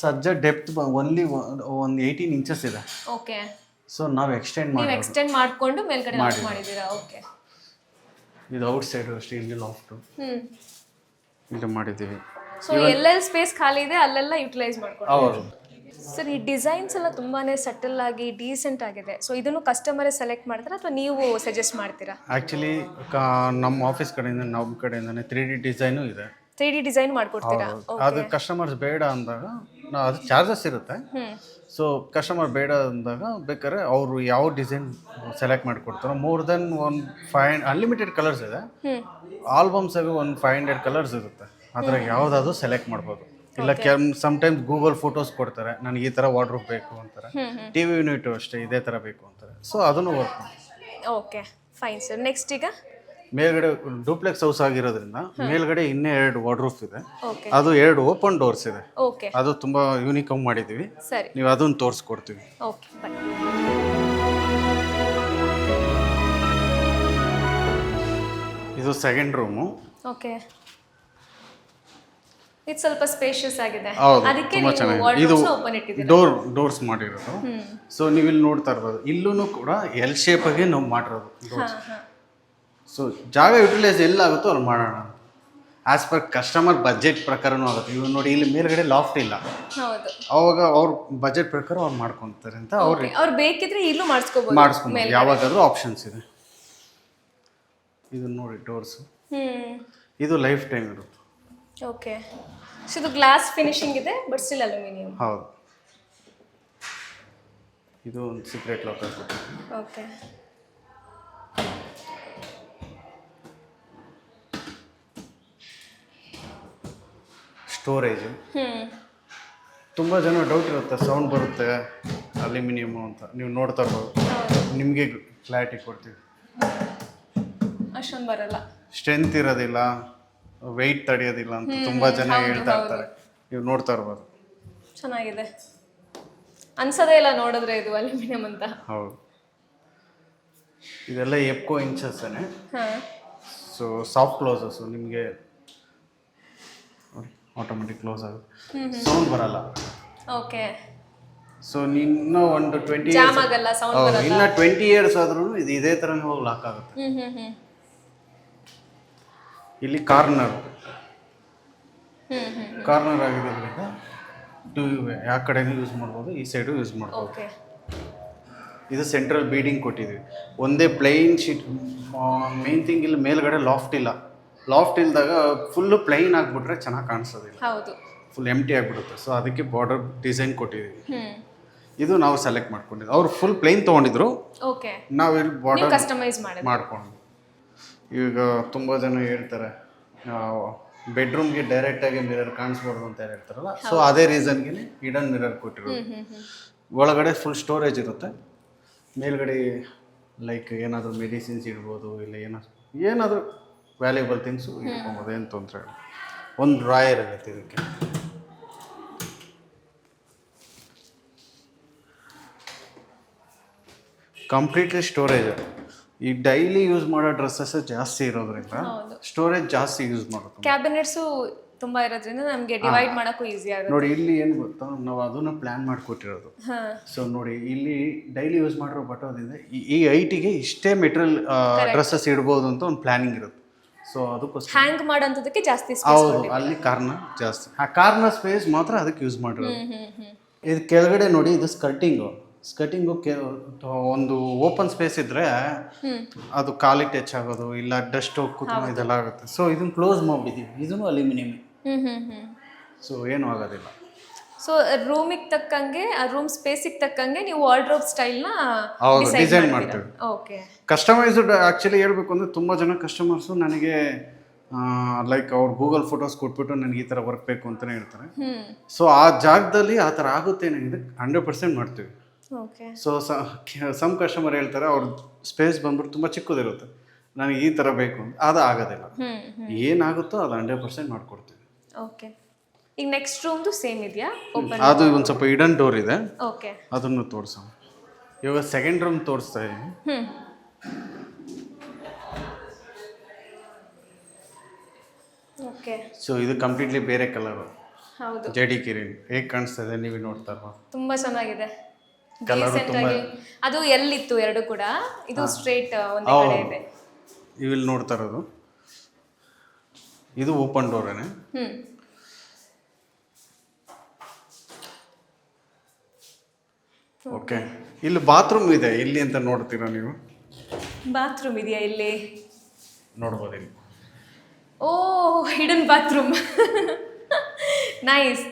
ಸಜ್ಜಾ ಡೆಪ್ತ್ ಒನ್ಲಿ ಒಂದು 18 inches ಇದೆ. ಓಕೆ. ಸೊ ನಾವು ಎಕ್ಸ್ಟೆಂಡ್ ಮಾಡ್ಕೊಂಡು ಮೇಲ್ಗಡೆ ಮಾಡಿದ್ದೀರಾ? ಓಕೆ. ಇದು ಔಟ್ ಸೈಡ್ ಅಷ್ಟೇ, ಇಲ್ಲಿ ಲಾಫ್ಟು ಇದು ಮಾಡಿದ್ದೀವಿ. ಸೊ ಎಲ್ಲೆಲ್ಲಿ ಸ್ಪೇಸ್ ಖಾಲಿ ಇದೆ ಅಲ್ಲೆಲ್ಲ ಯುಟಿಲೈಸ್ ಮಾಡ್ಕೊಂಡು. ಹೌದು ಸರ್, ಈ ಡಿಸೈನ್ಸ್ ಎಲ್ಲ ತುಂಬಾನೇ ಸಟಲ್ ಆಗಿ ಡೀಸೆಂಟ್ ಆಗಿದೆ. ಸೊ ಇದನ್ನು ಕಸ್ಟಮರೇ ಸೆಲೆಕ್ಟ್ ಮಾಡ್ತಾರಾ ಅಥವಾ ನೀವು ಸಜೆಸ್ಟ್ ಮಾಡ್ತೀರಾ? ಆ್ಯಕ್ಚುಲಿ ನಮ್ಮ ಆಫೀಸ್ ಕಡೆಯಿಂದ ನಮ್ಮ ಕಡೆಯಿಂದನೇ 3D ಡಿಸೈನು ಇದೆ. 3D ಡಿಸೈನ್ ಮಾಡ್ಕೊಡ್ತೀರಾ? ಅದು ಕಸ್ಟಮರ್ಸ್ ಬೇಡ ಅಂದಾಗ ಅದು ಚಾರ್ಜಸ್ ಇರುತ್ತೆ. ಸೊ ಕಸ್ಟಮರ್ ಬೇಡ ಅಂದಾಗ ಬೇಕಾದ್ರೆ ಅವರು ಯಾವ ಡಿಸೈನ್ ಸೆಲೆಕ್ಟ್ ಮಾಡಿಕೊಡ್ತಾರೋ, ಮೋರ್ ದೆನ್ 5 ಅನ್ಲಿಮಿಟೆಡ್ ಕಲರ್ಸ್ ಇದೆ. ಆಲ್ಬಮ್ಸಾಗಿ 500 ಕಲರ್ಸ್ ಇರುತ್ತೆ. ಅದ್ರಾಗ ಯಾವುದಾದ್ರು ಸೆಲೆಕ್ಟ್ ಮಾಡ್ಬೋದು. ಇಲ್ಲ ಸಮ್ಟೈಮ್ಸ್ ಗೂಗಲ್ ಫೋಟೋಸ್ ಕೊಡ್ತಾರೆ, ನನಗೆ ಈ ಥರ ವಾರ್ಡ್ರೋಬ್ ಬೇಕು ಅಂತಾರೆ. TV ಯೂನಿಟು ಅಷ್ಟೇ ಇದೇ ಥರ ಬೇಕು ಅಂತಾರೆ. ಸೊ ಅದನ್ನು ವರ್ಕ್ ಮಾಡಿ. Okay, fine sir. ನೆಕ್ಸ್ಟ್ ಈಗ ಮೇಲ್ಗಡೆ ಡೂಪ್ಲೆಕ್ಸ್ ಹೌಸ್ ಆಗಿರೋದ್ರಿಂದ ಮೇಲ್ಗಡೆ ಇನ್ನೇ 2 ವಾರ್ಡ್ರೋಬ್ ಇದೆ. ಓಕೆ. ಅದು 2 ಓಪನ್ ಡೋರ್ಸ್ ಇದೆ. ಓಕೆ. ಅದು ತುಂಬ ಯೂನಿಕ್ ಆಗಿ ಮಾಡಿದ್ದೀವಿ. ಸರಿ, ನೀವು ಅದನ್ನು ತೋರಿಸ್ಕೊಡ್ತೀವಿ. ಓಕೆ, ಬನ್ನಿ. ಇದು ಸೆಕೆಂಡ್ ರೂಮು. ಓಕೆ. ಇದು ಸ್ವಲ್ಪ ಸ್ಪೇಷಿಯಸ್ ಆಗಿದೆ. ಹೌದು, ಅದಕ್ಕೆ ತುಂಬ ಚೆನ್ನಾಗಿದೆ. ಇದು ಓಪನ್ ಇಟ್ಟಿದ್ದೀರಾ? ಡೋರ್ಸ್ ಮಾಡಿರೋದು. ಸೊ ನೀವು ಇಲ್ಲಿ ನೋಡ್ತಾ ಇರ್ಬೋದು, ಇಲ್ಲೂ ಕೂಡ ಎಲ್ ಶೇಪಾಗೆ ನಾವು ಮಾಡಿರೋದು ಡೋರ್ಸ್. ಸೊ ಜಾಗ ಯುಟಿಲೈಸ್ ಎಲ್ಲಾಗುತ್ತೋ ಅಲ್ಲಿ ಮಾಡೋಣ ಆಸ್ ಪರ್ ಕಸ್ಟಮರ್ ಬಜೆಟ್ ಪ್ರಕಾರನೂ ಆಗುತ್ತೆ. ಇವಾಗ ನೋಡಿ, ಇಲ್ಲಿ ಮೇಲ್ಗಡೆ ಲಾಫ್ಟ್ ಇಲ್ಲ. ಹೌದು. ಅವಾಗ ಅವ್ರ ಬಜೆಟ್ ಪ್ರಕಾರ ಅವ್ರು ಮಾಡ್ಕೊತಾರೆ ಅಂತ ಅವ್ರು ಬೇಕಿದ್ರೆ ಇಲ್ಲೂ ಮಾಡಿಸ್ಕೊಂಡು ಯಾವಾಗಾದ್ರೂ ಆಪ್ಷನ್ಸ್ ಇದೆ. ಇದು ನೋಡಿ ಡೋರ್ಸು, ಇದು ಲೈಫ್ ಟೈಮ್ ಇರುತ್ತೆ. ಓಕೆ. ಸೊ ಇದು ಗ್ಲಾಸ್ ಫಿನಿಶಿಂಗ್ ಇದೆ ಬಟ್ ಸ್ಟಿಲ್ ಅಲ್ಯೂಮಿನಿಯಂ. ಹೌದು. ಇದು ಒಂದು ಸೀಕ್ರೆಟ್ ಲಾಕರ್. ಓಕೆ. ಸ್ಟೋರೇಜ್. ತುಂಬ ಜನ ಡೌಟ್ ಇರುತ್ತೆ, ಸೌಂಡ್ ಬರುತ್ತೆ ಅಲ್ಯೂಮಿನಿಯಮು ಅಂತ. ನೀವು ನೋಡ್ತಾ ಇರ್ಬೋದು, ನಿಮಗೆ ಕ್ಲಾರಿಟಿ ಕೊಡ್ತೀವಿ. ಅಷ್ಟೊಂದು ಬರಲ್ಲ, ಸ್ಟ್ರೆಂತ್ ಇರೋದಿಲ್ಲ, ವೆಯ್ಟ್ ತಡೆಯೋದಿಲ್ಲ ಅಂತ ತುಂಬ ಜನ ಹೇಳ್ತಾ ಇರ್ತಾರೆ. ನೀವು ನೋಡ್ತಾ ಇರ್ಬೋದು. ಚೆನ್ನಾಗಿದೆ ಅನ್ಸೋದೇ ಇಲ್ಲ ನೋಡಿದ್ರೆ ಇದು ಅಲ್ಯೂಮಿನಿಯಂ ಅಂತ. ಹೌದು. ಇದೆಲ್ಲ ಎಪ್ಕೋ ಇಂಚಸ್ಸೇ. ಸೊ ಸಾಫ್ಟ್ ಕ್ಲೋಸಸ್ಸು, ನಿಮಗೆ ಆಟೋಮೆಟಿಕ್ ಕ್ಲೋಸ್ ಆಗುತ್ತೆ, ಸೌಂಡ್ ಬರಲ್ಲ. ಓಕೆ. ಸೊ ಇನ್ನೂ ಒಂದು 20 ಜಾಮ್ ಆಗಲ್ಲ, ಸೌಂಡ್ ಬರಲ್ಲ. ಇನ್ನು 20 years ಆದ್ರೂ ಇದು ಇದೇ ಥರನೇ ಹೋಗಿ ಲಾಕ್ ಆಗುತ್ತೆ. ಇಲ್ಲಿ ಕಾರ್ನರ್ ಆಗಿರೋದ್ರಿಂದ ಯಾವ ಕಡೆನೂ ಯೂಸ್ ಮಾಡ್ಬೋದು, ಈ ಸೈಡು ಯೂಸ್ ಮಾಡ್ಬೋದು. ಇದು ಸೆಂಟ್ರಲ್ ಬೀಡಿಂಗ್ ಕೊಟ್ಟಿದ್ವಿ. ಒಂದೇ ಪ್ಲೈನ್ ಶೀಟ್. ಮೇನ್ ಥಿಂಗ್ ಇಲ್ಲಿ ಮೇಲ್ಗಡೆ ಲಾಫ್ಟ್ ಇಲ್ಲ, ಲಾಫ್ಟ್ ಇಲ್ದಾಗ ಫುಲ್ಲು ಪ್ಲೈನ್ ಆಗಿಬಿಟ್ರೆ ಚೆನ್ನಾಗಿ ಕಾಣಿಸೋದಿಲ್ಲ, ಹೌದು. ಫುಲ್ ಎಂಟಿ ಆಗಿಬಿಡುತ್ತೆ. ಸೊ ಅದಕ್ಕೆ ಬಾರ್ಡರ್ ಡಿಸೈನ್ ಕೊಟ್ಟಿದ್ದೀವಿ. ಹ್ಮ್. ಇದು ನಾವು ಸೆಲೆಕ್ಟ್ ಮಾಡ್ಕೊಂಡಿದ್ದು. ಅವ್ರು ಫುಲ್ ಪ್ಲೈನ್ ತೊಗೊಂಡಿದ್ರು, ಓಕೆ. ನಾವು ಇಲ್ಲಿ ನೀವು ಬಾರ್ಡರ್ ಕಸ್ಟಮೈಸ್ ಮಾಡಿದ್ರಿ. ಮಾಡ್ಕೊಂಡು. ಈಗ ತುಂಬ ಜನ ಹೇಳ್ತಾರೆ ಬೆಡ್ರೂಮ್ಗೆ ಡೈರೆಕ್ಟಾಗಿ ಮಿರರ್ ಕಾಣಿಸ್ಬಾರ್ದು ಅಂತ ಹೇಳ್ತಾರಲ್ಲ, ಸೊ ಅದೇ ರೀಸನ್ಗೆ ಹಿಡನ್ ಮಿರರ್ ಕೊಟ್ಟಿರೋದು. ಒಳಗಡೆ ಫುಲ್ ಸ್ಟೋರೇಜ್ ಇರುತ್ತೆ, ಮೇಲ್ಗಡೆ ಲೈಕ್ ಏನಾದರೂ ಮೆಡಿಸಿನ್ಸ್ ಇಡ್ಬೋದು, ಇಲ್ಲ ಏನಾದರೂ ವ್ಯಾಲ್ಯೂಬಲ್ ಥಿಂಗ್ಸು ಇಟ್ಕೊಬೋದು, ಏನು ತೊಂದರೆ ಇಲ್ಲ. ಒಂದು ಡ್ರಾಯರ್ ಇರುತ್ತೆ ಇದಕ್ಕೆ. Completely storage. ಈ ಡೈಲಿ ಯೂಸ್ ಮಾಡೋ ಡ್ರೆಸ್ಸಸ್ ಜಾಸ್ತಿ ಇರೋದ್ರಿಂದ ಸ್ಟೋರೇಜ್ ಜಾಸ್ತಿ ಯೂಸ್ ಮಾಡೋದು. ಕ್ಯಾಬಿನೆಟ್ಸು ತುಂಬಾ ಇರೋದ್ರಿಂದ ನಮಗೆ ಡಿವೈಡ್ ಮಾಡೋಕ್ಕೂ ಈಸಿ ಆಗುತ್ತೆ. ನೋಡಿ ಇಲ್ಲಿ ಏನು ಗೊತ್ತಾ, ನಾವು ಅದನ್ನು ಪ್ಲ್ಯಾನ್ ಮಾಡಿಕೊಟ್ಟಿರೋದು. ಸೊ ನೋಡಿ ಇಲ್ಲಿ ಡೈಲಿ ಯೂಸ್ ಮಾಡಿರೋ ಬಟ್ಟೋದ್ರಿಂದ ಈ ಹೈಟಿಗೆ ಇಷ್ಟೇ ಮೆಟೀರಿಯಲ್ ಡ್ರೆಸ್ಸಸ್ ಇಡ್ಬೋದು ಅಂತ ಒಂದು ಪ್ಲ್ಯಾನಿಂಗ್ ಇರುತ್ತೆ. ಸೊ ಅದಕ್ಕೋಸ್ಕರ ಹ್ಯಾಂಗ್ ಮಾಡೋಂಥದಕ್ಕೆ ಜಾಸ್ತಿ ಹೌದು, ಅಲ್ಲಿ ಕಾರ್ನರ್ ಜಾಸ್ತಿ, ಆ ಕಾರ್ನರ್ ಸ್ಪೇಸ್ ಮಾತ್ರ ಅದಕ್ಕೆ ಯೂಸ್ ಮಾಡಿರೋದು. ಇದು ಕೆಳಗಡೆ ನೋಡಿ, ಇದು ಸ್ಕರ್ಟಿಂಗು ಒಂದು ಓಪನ್ ಸ್ಪೇಸ್ ಇದ್ರೆ ಅದು ಕಾಲಿಗೆ ಟಚ್ ಆಗೋದು, ಇಲ್ಲ ಡಸ್ಟ್ ಕುತ್ಕೊಂಡು ಇದೆಲ್ಲ ಆಗುತ್ತೆ. ಸೊ ಇದನ್ನ ಕ್ಲೋಸ್ ಮಾಡಿದ್ದೀವಿ, ಇದನ್ನು ಅಲ್ಯೂಮಿನಿಯಂ. ಸೊ ಏನೂ ಆಗೋದಿಲ್ಲ. ಸೊ ರೂಮಿಗೆ ತಕ್ಕಂಗೆ, ಆ ರೂಮ್ ಸ್ಪೇಸಿಗೆ ತಕ್ಕಂಗೆ ನೀವು ವಾರ್ಡ್ರೋಬ್ ಸ್ಟೈಲ್ನ ಡಿಸೈನ್ ಮಾಡ್ತೀವಿ. ಓಕೆ. ಕಸ್ಟಮೈಸ್ಡ್ ಆ್ಯಕ್ಚುಲಿ ಹೇಳ್ಬೇಕು ಅಂದರೆ ತುಂಬ ಜನ ಕಸ್ಟಮರ್ಸು ನನಗೆ ಲೈಕ್ ಅವ್ರು ಗೂಗಲ್ ಫೋಟೋಸ್ ಕೊಟ್ಬಿಟ್ಟು ನನಗೆ ಈ ಥರ ವರ್ಕ್ ಬೇಕು ಅಂತಲೇ ಹೇಳ್ತಾರೆ. ಸೊ ಆ ಜಾಗದಲ್ಲಿ ಆ ಥರ ಆಗುತ್ತೆ ನನಗೆ 100% ಮಾಡ್ತೀವಿ. ಸೊ ಸಮ್ ಕಸ್ಟಮರ್ ಹೇಳ್ತಾರೆ ಅವ್ರ ಸ್ಪೇಸ್ ಬಂದ್ಬಿಟ್ಟು ತುಂಬ ಚಿಕ್ಕದಿರುತ್ತೆ, ನನಗೆ ಈ ಥರ ಬೇಕು ಅಂತ. ಅದು ಆಗೋದಿಲ್ಲ, ಏನಾಗುತ್ತೋ ಅದು 100% ಮಾಡಿಕೊಡ್ತೀವಿ. ಓಕೆ. ಈಗ ನೆಕ್ಸ್ಟ್ ರೂಮ್ದು ಸೇಮ್ ಇದೆಯಾ? ಅದು ಒಂದು ಸ್ವಲ್ಪ ಹಿಡನ್ ಡೋರ್ ಇದೆ, ಓಕೆ, ಅದನ್ನು ತೋರಿಸೋಣ. ಇವಾಗ ಸೆಕೆಂಡ್ ರೂಮ್ ತೋರಿಸ್ತಾ ಇದ್ದೀನಿ. ಓಕೆ. ಸೊ ಇದು ಕಂಪ್ಲೀಟ್ಲಿ ಬೇರೆ ಕಲರು. ಹೌದು, ಜಡಿ ಕಿರಿನ್ ಹೇಗೆ ಕಾಣಿಸ್ತಾ ಇದೆ ನೀವು ನೋಡ್ತಾ ಇರ್ಬೋದು. ತುಂಬಾ ಚೆನ್ನಾಗಿದೆ ಕಲರ್. ಅದು ಎಲ್ಲಿತ್ತು ಎರಡು ಕೂಡ, ಇದು ಸ್ಟ್ರೇಟ್ ಒಂದೇ ಕಡೆ ಇದೆ. ಇವಿಲ್ಲಿ ನೋಡ್ತಾ ಇರೋದು ಇದು ಓಪನ್ ಡೋರೇನೆ. ಓಕೆ. ಇಲ್ಲಿ ಬಾತ್ರೂಮ್ ಇದೆ, ಇಲ್ಲಿ ಅಂತ ನೋಡ್ತೀರಾ ನೀವು? ಬಾತ್ರೂಮ್ ಇದೆಯಾ ಇಲ್ಲಿ? ನೋಡ್ಬೋದು ಇಲ್ಲಿ. Oh, hidden bathroom. Nice.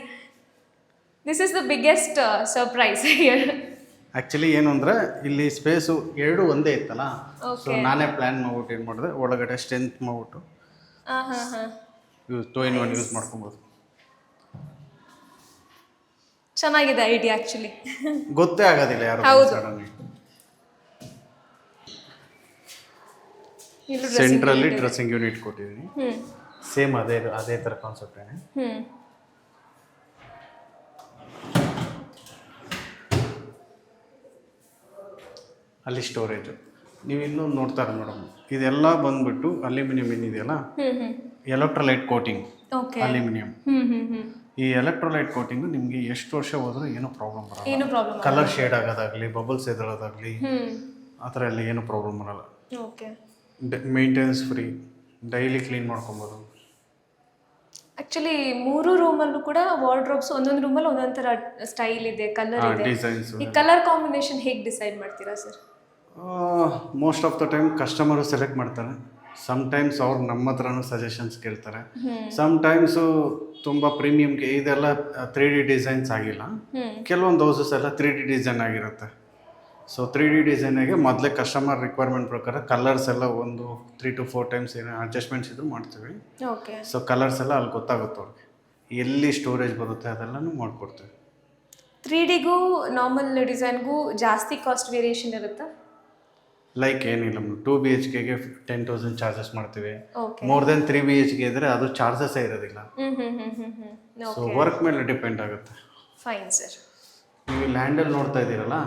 This is the biggest surprise here. Actually ಏನು ಅಂದರೆ ಇಲ್ಲಿ ಸ್ಪೇಸು ಎರಡು ಒಂದೇ ಇತ್ತಲ್ಲ, ಸೊ ನಾನೇ ಪ್ಲ್ಯಾನ್ ಮಾಡ್ಬಿಟ್ಟು ಏನು ಮಾಡಿದೆ, ಒಳಗಡೆ ಸ್ಟ್ರೆಂತ್ ಮಾಡ್ಬಿಟ್ಟು ಯೂಸ್ 2 in 1 ಯೂಸ್ ಮಾಡ್ಕೊಬೋದು. ಚೆನ್ನಾಗಿದೆ ಐಡಿಯಾ ಆ್ಯಕ್ಚುಲಿ. ಗೊತ್ತೇ ಆಗೋದಿಲ್ಲ ಯಾರು ಸಡನ್. ಸೆಂಟ್ರಲ್ಲಿ ಡ್ರೆಸ್ಸಿಂಗ್ ಯೂನಿಟ್ ಕೊಟ್ಟಿದ್ದೀನಿ, ಸೇಮ್ ಅದೇ ಥರ ಕಾನ್ಸೆಪ್ಟೇನೆ. ಅಲ್ಲಿ ಸ್ಟೋರೇಜು ನೀವು ಇನ್ನೂ ನೋಡ್ತಾರೆ ಮೇಡಮ್, ಇದೆಲ್ಲ ಬಂದ್ಬಿಟ್ಟು ಅಲ್ಯೂಮಿನಿಯಂ ಏನಿದೆಯಲ್ಲ, ಎಲೆಕ್ಟ್ರೋಲೈಟ್ ಕೋಟಿಂಗ್ ಅಲ್ಯೂಮಿನಿಯಂ. ಈ ಎಲೆಕ್ಟ್ರೋಲೈಟ್ ಕೋಟಿಂಗು ನಿಮಗೆ ಎಷ್ಟು ವರ್ಷ ಹೋದ್ರೂ ಏನೂ ಪ್ರಾಬ್ಲಮ್ ಬರಲ್ಲ. ಕಲರ್ ಶೇಡ್ ಆಗೋದಾಗಲಿ, ಬಬಲ್ಸ್ ಎದ್ದೇಳೋದಾಗಲಿ, ಆ ಥರ ಎಲ್ಲ ಏನೂ ಪ್ರಾಬ್ಲಮ್ ಬರಲ್ಲ. ಮೇಂಟೆನೆನ್ಸ್ ಫ್ರೀ, ಡೈಲಿ ಕ್ಲೀನ್ ಮಾಡ್ಕೊಬೋದು. ಆಕ್ಚುಲಿ 3 ರೂಮಲ್ಲೂ ಕೂಡ ವಾರ್ಡ್ರೋಬ್ಸ್ ಒಂದೊಂದು ರೂಮಲ್ಲಿ ಒಂದೊಂದು ಥರ ಸ್ಟೈಲ್ ಇದೆ, ಕಲರ್ ಇದೆ. ಡಿಸೈನ್ಸ್. ಈ ಕಲರ್ ಕಾಂಬಿನೇಷನ್ ಹೇಗೆ ಡಿಸೈಡ್ ಮಾಡ್ತೀರಾ sir? Most of the time customer select ಮಾಡ್ತಾರೆ. ಸಮ್ಟೈಮ್ಸ್ ಅವ್ರು ನಮ್ಮ ಹತ್ರನೂ ಸಜೆಷನ್ಸ್ ಕೇಳ್ತಾರೆ. ಸಮ್ಟೈಮ್ಸು ತುಂಬ ಪ್ರೀಮಿಯಮ್ಗೆ ಇದೆಲ್ಲ 3D ಡಿಸೈನ್ಸ್ ಆಗಿಲ್ಲ, ಕೆಲವೊಂದು ಹೌಸಸ್ ಎಲ್ಲ 3D ಡಿಸೈನ್ ಆಗಿರುತ್ತೆ. ಸೊ 3D ಡಿಸೈನಾಗೆ ಮೊದಲೇ ಕಸ್ಟಮರ್ ರಿಕ್ವೈರ್ಮೆಂಟ್ ಪ್ರಕಾರ ಕಲರ್ಸ್ ಎಲ್ಲ ಒಂದು 3 to 4 ಟೈಮ್ಸ್ ಏನೋ ಅಡ್ಜಸ್ಟ್ಮೆಂಟ್ಸ್ ಇದ್ರು ಮಾಡ್ತೀವಿ. ಓಕೆ. ಸೊ ಕಲರ್ಸ್ ಎಲ್ಲ ಅಲ್ಲಿ ಗೊತ್ತಾಗುತ್ತೆ ಅವ್ರಿಗೆ, ಎಲ್ಲಿ ಸ್ಟೋರೇಜ್ ಬರುತ್ತೆ ಅದೆಲ್ಲನೂ ಮಾಡಿಕೊಡ್ತೀವಿ. 3Dಗೂ ನಾರ್ಮಲ್ ಡಿಸೈನ್ಗೂ ಜಾಸ್ತಿ ಕಾಸ್ಟ್ ವೇರಿಯೇಷನ್ ಇರುತ್ತಾ? ಲೈಕ್ ಏನಿಲ್ಲ, 2 BHKಗೆ 10,000 ಚಾರ್ಜಸ್ ಮಾಡ್ತೀವಿ. ಮೋರ್ ದೆನ್ 3 BHK ಇದ್ರೆ ಅದು ಚಾರ್ಜಸ್ಸೇ ಇರೋದಿಲ್ಲ. ಸೊ ವರ್ಕ್ ಮೇಲೆ ಡಿಪೆಂಡ್ ಆಗುತ್ತೆ. Fine sir. ನೀವು ಇಲ್ಲಿ ಹ್ಯಾಂಡಲ್ ನೋಡ್ತಾ ಇದ್ದೀರಲ್ಲ,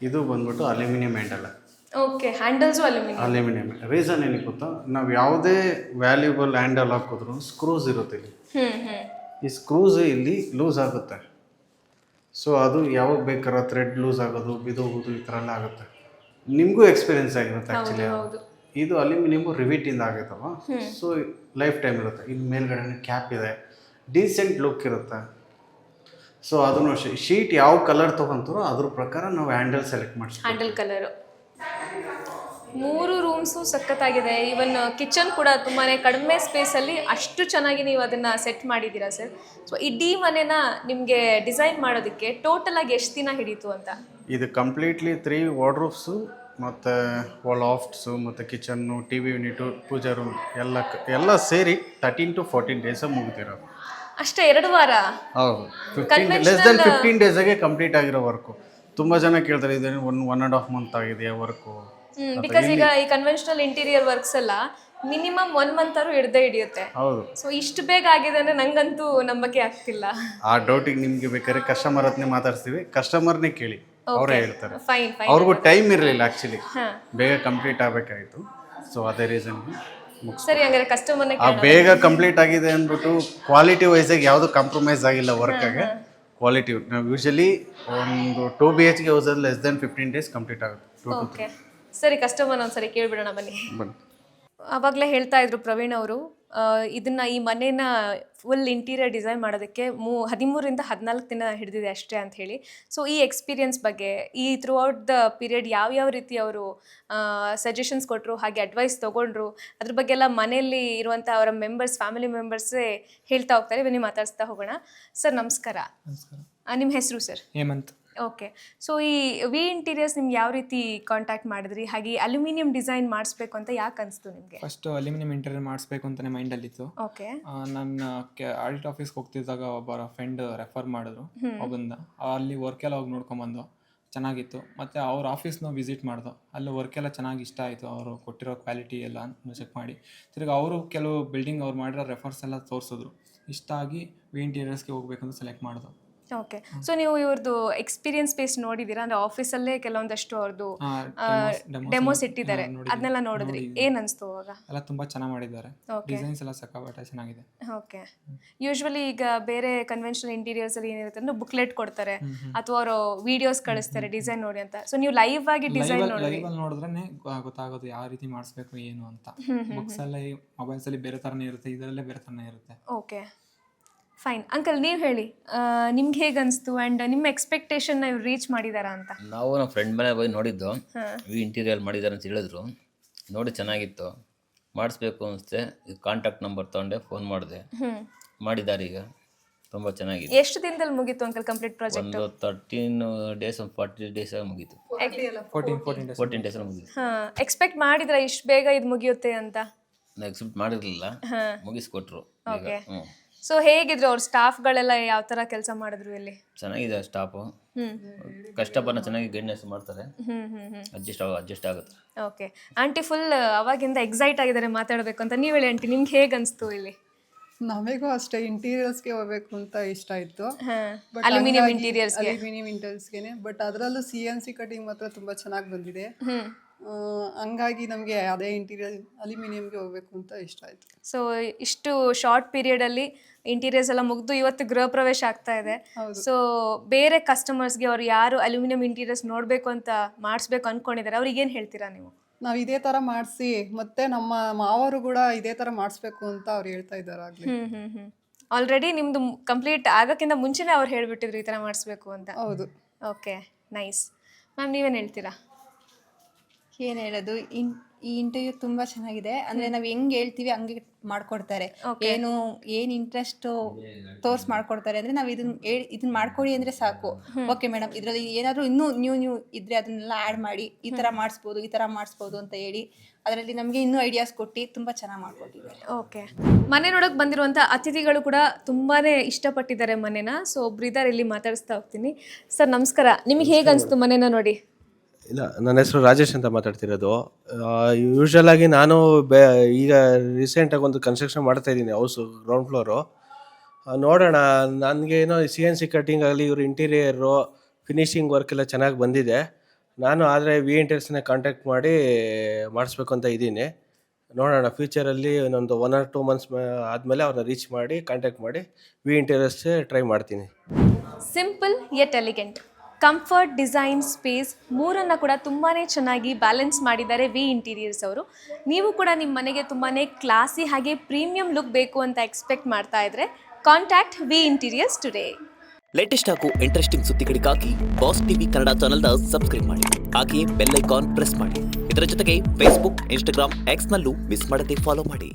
ಇದು ಬಂದ್ಬಿಟ್ಟು aluminium handle. Okay, handles aluminium. Reason ಏನಕ್ಕೆ ಗೊತ್ತಾ, ನಾವು ಯಾವುದೇ ವ್ಯಾಲ್ಯೂಬಲ್ ಹ್ಯಾಂಡಲ್ ಹಾಕಿದ್ರು ಸ್ಕ್ರೂಸ್ ಇರುತ್ತೆ ಇಲ್ಲಿ. ಈ ಸ್ಕ್ರೂಸ್ ಇಲ್ಲಿ ಲೂಸ್ ಆಗುತ್ತೆ. ಸೊ ಅದು ಯಾವಾಗ ಬೇಕಾದ್ರೆ ಥ್ರೆಡ್ ಲೂಸ್ ಆಗೋದು, ಬಿದೋಗೋದು, ಈ ಥರ ಎಲ್ಲ ಆಗುತ್ತೆ. ನಿಮಗೂ ಎಕ್ಸ್ಪೀರಿಯನ್ಸ್ ಆಗಿರುತ್ತೆ ಆ್ಯಕ್ಚುಲಿ. ಇದು ಅಲ್ಯೂಮಿನಿಯಮು ರಿವಿಟಿಂದ ಆಗೈತಲ್ವ, ಸೊ ಲೈಫ್ ಟೈಮ್ ಇರುತ್ತೆ. ಇಲ್ಲಿ ಮೇಲ್ಗಡೆ ಕ್ಯಾಪ್ ಇದೆ, ಡೀಸೆಂಟ್ ಲುಕ್ ಇರುತ್ತೆ. ಸೊ ಅದನ್ನು ಶೀಟ್ ಯಾವ ಕಲರ್ ತೊಗೊಂತಾರೋ ಅದ್ರ ಪ್ರಕಾರ ನಾವು ಹ್ಯಾಂಡಲ್ ಸೆಲೆಕ್ಟ್ ಮಾಡ್ತೀವಿ. ಹ್ಯಾಂಡಲ್ ಕಲರು 3 ರೂಮ್ಸು ಸಖತ್ತಾಗಿದೆ. ಈವನ್ ಕಿಚನ್ ಕೂಡ ತುಂಬಾ ಕಡಿಮೆ ಸ್ಪೇಸಲ್ಲಿ ಅಷ್ಟು ಚೆನ್ನಾಗಿ ನೀವು ಅದನ್ನು ಸೆಟ್ ಮಾಡಿದ್ದೀರಾ ಸರ್. ಸೊ ಇಡೀ ಮನೆನ ನಿಮಗೆ ಡಿಸೈನ್ ಮಾಡೋದಕ್ಕೆ ಟೋಟಲಾಗಿ ಎಷ್ಟು ದಿನ ಹಿಡೀತು ಅಂತ? ಇದು ಕಂಪ್ಲೀಟ್ಲಿ 3 ವಾರ್ಡ್ರೋಬ್ಸು ಮತ್ತು ಲಾಫ್ಟ್ಸು ಮತ್ತು ಕಿಚನ್ನು, ಟಿ ವಿ ಯೂನಿಟು, ಪೂಜಾ ರೂಮ್ ಎಲ್ಲ ಸೇರಿ 13 to 14 ಡೇಸ್ ಮುಗಿದಿರೋದು. ಅಷ್ಟೇ 2 ವಾರ? ಹೌದು, 15 ಡೇಸಾಗೆ ಕಂಪ್ಲೀಟ್ ಆಗಿರೋ ವರ್ಕು. ತುಂಬ ಜನ ಕೇಳ್ತಾರೆ ಇದು 1.5 month ಆಗಿದೆಯಾ ವರ್ಕು. ಬಿಕಾಸ್ ಈಗ ಈ ಕನ್ವೆನ್ಷನಲ್ ಇಂಟೀರಿಯರ್ ವರ್ಕ್ಸ್ ಎಲ್ಲ ಮಿನಿಮಮ್ 1 month ಹಿಡ್ದೇ ಹಿಡಿಯುತ್ತೆ. ಹೌದು. ಸೊ ಇಷ್ಟು ಬೇಗ ಆಗಿದೆ ಅಂದರೆ ನಂಗಂತೂ ನಂಬಕ್ಕೆ ಆಗ್ತಿಲ್ಲ. ಆ ಡೌಟಿಗೆ ನಿಮಗೆ ಬೇಕಾದ್ರೆ ಕಸ್ಟಮರ್ ಹತ್ರನೇ ಮಾತಾಡ್ತೀವಿ, ಕಸ್ಟಮರ್ನೇ ಕೇಳಿ, ಅವರೇ ಹೇಳ್ತಾರೆ. ಫೈನ್. ಅವ್ರಿಗೂ ಟೈಮ್ ಇರಲಿಲ್ಲ ಆ್ಯಕ್ಚುಲಿ, ಬೇಗ ಕಂಪ್ಲೀಟ್ ಆಗಬೇಕಾಯಿತು. ಸೊ ಅದೇ ರೀಸನ್ಗೆ ಸರಿ, ಹಂಗಾರೆ ಕಸ್ಟಮರ್ನೇ ಬೇಗ ಕಂಪ್ಲೀಟ್ ಆಗಿದೆ ಅಂದ್ಬಿಟ್ಟು ಕ್ವಾಲಿಟಿ ವೈಸಾಗಿ ಯಾವುದು ಕಾಂಪ್ರಮೈಸ್ ಆಗಿಲ್ಲ ವರ್ಕಾಗೆ. ಕ್ವಾಲಿಟಿ ನಾವು ಯೂಶಲಿ ಒಂದು 2 BHK ಹೌಸಲ್ಲಿ ಲೆಸ್ ದೆನ್ 15 ಡೇಸ್ ಕಂಪ್ಲೀಟ್ ಆಗುತ್ತೆ. ಓಕೆ ಸರಿ, ಕಸ್ಟಮರ್ ಒಂದ್ಸರಿ ಕೇಳಿಬಿಡೋಣ ಬನ್ನಿ. ಆವಾಗಲೇ ಹೇಳ್ತಾ ಇದ್ರು ಪ್ರವೀಣ್ ಅವರು, ಇದನ್ನು ಈ ಮನೇನ ಫುಲ್ ಇಂಟೀರಿಯರ್ ಡಿಸೈನ್ ಮಾಡೋದಕ್ಕೆ 13ರಿಂದ 14 ದಿನ ಹಿಡಿದಿದೆ ಅಷ್ಟೇ ಅಂತ ಹೇಳಿ. ಸೊ ಈ ಎಕ್ಸ್ಪೀರಿಯನ್ಸ್ ಬಗ್ಗೆ ಈ ಥ್ರೂ ಔಟ್ ದ ಪೀರಿಯಡ್ ಯಾವ್ಯಾವ ರೀತಿ ಅವರು ಸಜೆಷನ್ಸ್ ಕೊಟ್ಟರು, ಹಾಗೆ ಅಡ್ವೈಸ್ ತೊಗೊಂಡ್ರು, ಅದ್ರ ಬಗ್ಗೆ ಎಲ್ಲ ಮನೆಯಲ್ಲಿ ಇರುವಂಥ ಅವರ ಫ್ಯಾಮಿಲಿ ಮೆಂಬರ್ಸೇ ಹೇಳ್ತಾ ಹೋಗ್ತಾರೆ. ಬನ್ನಿ ಮಾತಾಡಿಸ್ತಾ ಹೋಗೋಣ. ಸರ್ ನಮಸ್ಕಾರ. ನಿಮ್ಮ ಹೆಸರು ಸರ್? ಹೇಮಂತ್. ಓಕೆ. ಸೊ ಈ ವಿ ಇಂಟೀರಿಯರ್ಸ್ ನಿಮ್ಗೆ ಯಾವ ರೀತಿ ಕಾಂಟ್ಯಾಕ್ಟ್ ಮಾಡಿದ್ರಿ, ಹಾಗೆ ಅಲ್ಯೂಮಿನಿಯಂ ಡಿಸೈನ್ ಮಾಡಿಸ್ಬೇಕು ಅಂತ ಯಾಕೆ ಅನಿಸ್ತು ನಿಮಗೆ? ಫಸ್ಟ್ ಅಲ್ಯೂಮಿನಿಯಂ ಇಂಟೀರಿಯರ್ ಮಾಡಿಸ್ಬೇಕು ಅಂತಲೇ ಮೈಂಡಲ್ಲಿತ್ತು. ಓಕೆ. ನನ್ನ ಆಡಿಟ್ ಆಫೀಸ್ಗೆ ಹೋಗ್ತಿದ್ದಾಗ ಒಬ್ಬರ ಫ್ರೆಂಡ್ ರೆಫರ್ ಮಾಡಿದ್ರು ಒಬ್ಬಂದ. ಅಲ್ಲಿ ವರ್ಕೆಲ್ಲ ಹೋಗಿ ನೋಡ್ಕೊಂಬಂದು ಚೆನ್ನಾಗಿತ್ತು. ಮತ್ತು ಅವ್ರ ಆಫೀಸ್ನ ವಿಸಿಟ್ ಮಾಡ್ದು. ಅಲ್ಲಿ ವರ್ಕೆಲ್ಲ ಚೆನ್ನಾಗಿ ಇಷ್ಟ ಆಯಿತು. ಅವರು ಕೊಟ್ಟಿರೋ ಕ್ವಾಲಿಟಿ ಎಲ್ಲ ಚೆಕ್ ಮಾಡಿ ತಿರ್ಗಿ ಅವರು ಕೆಲವು ಬಿಲ್ಡಿಂಗ್ ಅವ್ರು ಮಾಡಿರೋ ರೆಫರ್ಸ್ ಎಲ್ಲ ತೋರಿಸಿದ್ರು. ಇಷ್ಟ ಆಗಿ ವಿ ಇಂಟೀರಿಯರ್ಸ್ಗೆ ಹೋಗ್ಬೇಕಂತ ಸೆಲೆಕ್ಟ್ ಮಾಡ್ದು. ಓಕೆ. ಸೊ ನೀವು ಇವ್ರದ್ದು ಎಕ್ಸ್ಪೀರಿಯನ್ಸ್ ಬೇಸ್ ನೋಡಿದ್ದೀರಾ? ಅಂದರೆ ಆಫೀಸಲ್ಲೇ ಕೆಲವೊಂದಷ್ಟು ಅವ್ರದ್ದು ಡೆಮೋಸ್ ಇಟ್ಟಿದ್ದಾರೆ, ಅದನ್ನೆಲ್ಲ ನೋಡಿದ್ರಿ, ಏನು ಅನಿಸ್ತು ಅವಾಗ? ಎಲ್ಲ ತುಂಬ ಚೆನ್ನಾಗಿ ಮಾಡಿದ್ದಾರೆ. ಡಿಸೈನ್ಸ್ ಎಲ್ಲ ಸಕ್ಕಾಬಟ್ಟೆ ಚೆನ್ನಾಗಿದೆ. ಓಕೆ. ಯೂಶ್ವಲಿ ಈಗ ಬೇರೆ ಕನ್ವೆನ್ಷನಲ್ ಇಂಟೀರಿಯರ್ಸಲ್ಲಿ ಏನಿರುತ್ತೆ ಅಂದ್ರೆ ಬುಕ್ಲೆಟ್ ಕೊಡ್ತಾರೆ ಅಥವಾ ಅವರು ವಿಡಿಯೋಸ್ ಕಳಿಸ್ತಾರೆ ಡಿಸೈನ್ ನೋಡಿ ಅಂತ. ಸೊ ನೀವು ಲೈವ್ ಆಗಿ ಡಿಸೈನ್ ನೋಡಿದ್ರೆ ಗೊತ್ತಾಗೋದು ಯಾವ ರೀತಿ ಮಾಡಿಸ್ಬೇಕು ಏನು ಅಂತ. ಬುಕ್ಸಲ್ಲಿ ಮೊಬೈಲ್ಸಲ್ಲಿ ಬೇರೆ ಥರನೇ ಇರುತ್ತೆ, ಇದರಲ್ಲೇ ಬೇರೆ ಥರನೇ ಇರುತ್ತೆ. Okay fine. ಅಂಕಲ್ ನೀವು ಹೇಳಿ, ನಿಮ್ಗೆ ಹೇಗೆ ಅನಿಸ್ತು ಆ್ಯಂಡ್ ನಿಮ್ಮ ಎಕ್ಸ್ಪೆಕ್ಟೇಷನ್ನ ಇವ್ರು ರೀಚ್ ಮಾಡಿದಾರಾ ಅಂತ? ನಾವು ನಮ್ಮ ಫ್ರೆಂಡ್ ಮನೆ ಹೋಗಿ ನೋಡಿದ್ದು, ವಿ ಇಂಟೀರಿಯರ್ ಮಾಡಿದ್ದಾರೆ ಅಂತ ಹೇಳಿದ್ರು. ನೋಡಿ ಚೆನ್ನಾಗಿತ್ತು, ಮಾಡಿಸ್ಬೇಕು ಅನಿಸುತ್ತೆ. ಇದು ಕಾಂಟ್ಯಾಕ್ಟ್ ನಂಬರ್ ತೊಗೊಂಡೆ, ಫೋನ್ ಮಾಡಿದೆ, ಮಾಡಿದ್ದಾರೆ. ಈಗ ತುಂಬ ಚೆನ್ನಾಗಿದೆ. ಎಷ್ಟು ದಿನದಲ್ಲಿ ಮುಗೀತು ಅಂಕಲ್ ಕಂಪ್ಲೀಟ್ ಪ್ರಾಜೆಕ್ಟ್? ಒಂದು 13 ಡೇಸ್ 40 ಡೇಸ್ ಮುಗೀತು. 14 ಡೇಸ್ ಮುಗೀತು. ಎಕ್ಸ್ಪೆಕ್ಟ್ ಮಾಡಿದ್ರೆ ಇಷ್ಟು ಬೇಗ ಇದು ಮುಗಿಯುತ್ತೆ ಅಂತ? ನಾನು ಎಕ್ಸ್ಪೆಕ್ಟ್ ಮಾಡಿರಲಿಲ್ಲ, ಮುಗಿಸ್ಕೊಟ್ರು. ಓಕೆ. ಸೊ ಹೇಗಿದ್ರು ಅವ್ರ ಸ್ಟಾಫ್ಗಳೆಲ್ಲ ಯಾವ ಥರ ಕೆಲಸ ಮಾಡಿದ್ರು ಇಲ್ಲಿ? ಚೆನ್ನಾಗಿದೆ ಸ್ಟಾಫು, ಕಷ್ಟಪಟ್ಟು ಚೆನ್ನಾಗಿ ಗೈಡ್ನೆಸ್ ಮಾಡ್ತಾರೆ, ಅಡ್ಜಸ್ಟ್ ಆಗುತ್ತೆ. ಓಕೆ. ಆಂಟಿ ಫುಲ್ ಅವಾಗಿಂದ ಎಕ್ಸೈಟ್ ಆಗಿದ್ದಾರೆ ಮಾತಾಡಬೇಕು ಅಂತ. ನೀವು ಹೇಳಿ ಆಂಟಿ, ನಿಮ್ಗೆ ಹೇಗೆ ಅನಿಸ್ತು ಇಲ್ಲಿ? ನಮಗೂ ಅಷ್ಟೇ ಇಂಟೀರಿಯರ್ಸ್ಗೆ ಹೋಗ್ಬೇಕು ಅಂತ ಇಷ್ಟ ಆಯಿತು. ಅಲ್ಯೂಮಿನಿಯಂ ಇಂಟೀರಿಯರ್ಸ್ಗೆ. ಬಟ್ ಅದರಲ್ಲೂ CNC ಕಟಿಂಗ್ ಮಾತ್ರ ತುಂಬ ಚೆನ್ನಾಗಿ ಬಂದಿದೆ. ಹಂಗಾಗಿ ನಮಗೆ ಅದೇ ಇಂಟೀರಿಯರ್ ಅಲ್ಯೂಮಿನಿಯಂಗೆ ಹೋಗ್ಬೇಕು ಅಂತ ಇಷ್ಟ ಆಯಿತು. ಸೊ ಇಷ್ಟು ಶಾರ್ಟ್ ಪೀರಿಯಡಲ್ಲಿ ಇಂಟೀರಿಯರ್ಸ್ ಎಲ್ಲ ಮುಗಿದು ಇವತ್ತು ಗೃಹ ಪ್ರವೇಶ ಆಗ್ತಾ ಇದೆ. ಸೊ ಬೇರೆ ಕಸ್ಟಮರ್ಸ್ಗೆ ಅವ್ರು ಯಾರು ಅಲ್ಯೂಮಿನಿಯಂ ಇಂಟೀರಿಯರ್ಸ್ ನೋಡಬೇಕು ಅಂತ ಮಾಡಿಸ್ಬೇಕು ಅಂದ್ಕೊಂಡಿದ್ದಾರೆ, ಅವ್ರಿಗೆ ಏನು ಹೇಳ್ತೀರಾ ನೀವು? ನಾವು ಇದೇ ಥರ ಮಾಡಿಸಿ, ಮತ್ತೆ ನಮ್ಮ ಮಾವರು ಕೂಡ ಇದೇ ಥರ ಮಾಡಿಸ್ಬೇಕು ಅಂತ ಅವ್ರು ಹೇಳ್ತಾ ಇದ್ದಾರೆ ಆಗಲಿ. ಆಲ್ರೆಡಿ ನಿಮ್ಮದು ಕಂಪ್ಲೀಟ್ ಆಗೋಕ್ಕಿಂತ ಮುಂಚೆನೇ ಅವ್ರು ಹೇಳಿಬಿಟ್ಟಿದ್ರು ಈ ಥರ ಮಾಡಿಸ್ಬೇಕು ಅಂತ. ಹೌದು. Okay, nice. ಮ್ಯಾಮ್ ನೀವೇನು ಹೇಳ್ತೀರಾ? ಏನು ಹೇಳೋದು, ಈ ಇಂಟರ್ವ್ಯೂ ತುಂಬ ಚೆನ್ನಾಗಿದೆ. ಅಂದರೆ ನಾವು ಹೆಂಗೆ ಹೇಳ್ತೀವಿ ಹಂಗೆ ಮಾಡ್ಕೊಡ್ತಾರೆ. ಏನು ಇಂಟ್ರೆಸ್ಟು ತೋರ್ಸ್ ಮಾಡ್ಕೊಡ್ತಾರೆ ಅಂದರೆ ನಾವು ಇದನ್ನ ಮಾಡ್ಕೊಡಿ ಅಂದರೆ ಸಾಕು. ಓಕೆ ಮೇಡಮ್, ಇದರಲ್ಲಿ ಏನಾದರೂ ಇನ್ನೂ ನ್ಯೂ ಇದ್ದರೆ ಅದನ್ನೆಲ್ಲ ಆ್ಯಡ್ ಮಾಡಿ ಈ ಥರ ಮಾಡಿಸ್ಬೋದು ಅಂತ ಹೇಳಿ ಅದರಲ್ಲಿ ನಮಗೆ ಇನ್ನೂ ಐಡಿಯಾಸ್ ಕೊಟ್ಟು ತುಂಬ ಚೆನ್ನಾಗಿ ಮಾಡ್ಕೊಟ್ಟಿದ್ದಾರೆ. ಓಕೆ. ಮನೆ ನೋಡೋಕೆ ಬಂದಿರುವಂಥ ಅತಿಥಿಗಳು ಕೂಡ ತುಂಬಾ ಇಷ್ಟಪಟ್ಟಿದ್ದಾರೆ ಮನೆನ. ಸೊ ಒಬ್ರಿದ್ದಾರೆ, ಇಲ್ಲಿ ಮಾತಾಡಿಸ್ತಾ ಹೋಗ್ತೀನಿ. ಸರ್ ನಮಸ್ಕಾರ. ನಿಮಗೆ ಹೇಗೆ ಅನಿಸ್ತು ಮನೆನ ನೋಡಿ? ಇಲ್ಲ, ನನ್ನ ಹೆಸರು ರಾಜೇಶ್ ಅಂತ ಮಾತಾಡ್ತಿರೋದು. ಯೂಶ್ವಲಾಗಿ ನಾನು ಈಗ ರೀಸೆಂಟಾಗಿ ಒಂದು ಕನ್ಸ್ಟ್ರಕ್ಷನ್ ಮಾಡ್ತಾ ಇದ್ದೀನಿ, ಹೌಸು ಗ್ರೌಂಡ್ ಫ್ಲೋರು. ನೋಡೋಣ, ನನಗೇನೋ CNC ಕಟ್ಟಿಂಗ್ ಆಗಲಿ, ಇವರು ಇಂಟೀರಿಯರು ಫಿನಿಶಿಂಗ್ ವರ್ಕ್ ಎಲ್ಲ ಚೆನ್ನಾಗಿ ಬಂದಿದೆ. ನಾನು ಆದರೆ ವಿ ಇಂಟೀರಿಯರ್ಸ್ನ ಕಾಂಟ್ಯಾಕ್ಟ್ ಮಾಡಿ ಮಾಡಿಸ್ಬೇಕು ಅಂತ ಇದ್ದೀನಿ. ನೋಡೋಣ, ಫ್ಯೂಚರಲ್ಲಿ ಇನ್ನೊಂದು 1 or 2 months ಆದಮೇಲೆ ಅವ್ರನ್ನ ರೀಚ್ ಮಾಡಿ ಕಾಂಟ್ಯಾಕ್ಟ್ ಮಾಡಿ ವಿ ಇಂಟೀರಿಯರ್ಸ್ಗೆ ಟ್ರೈ ಮಾಡ್ತೀನಿ. Simple yet elegant, comfort, design, space ಮೂರನ್ನು ಕೂಡ ತುಂಬಾ ಚೆನ್ನಾಗಿ ಬ್ಯಾಲೆನ್ಸ್ ಮಾಡಿದ್ದಾರೆ ವಿ ಇಂಟೀರಿಯರ್ಸ್ ಅವರು. ನೀವು ಕೂಡ ನಿಮ್ಮ ಮನೆಗೆ ತುಂಬಾ ಕ್ಲಾಸಿ ಹಾಗೆ ಪ್ರೀಮಿಯಂ ಲುಕ್ ಬೇಕು ಅಂತ ಎಕ್ಸ್ಪೆಕ್ಟ್ ಮಾಡ್ತಾ ಇದ್ರೆ contact V interiors today. Latest ಹಾಗೂ ಇಂಟ್ರೆಸ್ಟಿಂಗ್ ಸುದ್ದಿಗಳಿಗಾಗಿ ಬಾಸ್ ಟಿವಿ ಕನ್ನಡ ಚಾನೆಲ್ನ ಸಬ್ಸ್ಕ್ರೈಬ್ ಮಾಡಿ, ಹಾಗೆಯೇ ಬೆಲ್ ಐಕಾನ್ ಪ್ರೆಸ್ ಮಾಡಿ. ಇದರ ಜೊತೆಗೆ ಫೇಸ್ಬುಕ್, ಇನ್ಸ್ಟಾಗ್ರಾಮ್, ಎಕ್ಸ್ನಲ್ಲೂ ಮಿಸ್ ಮಾಡದೆ ಫಾಲೋ ಮಾಡಿ.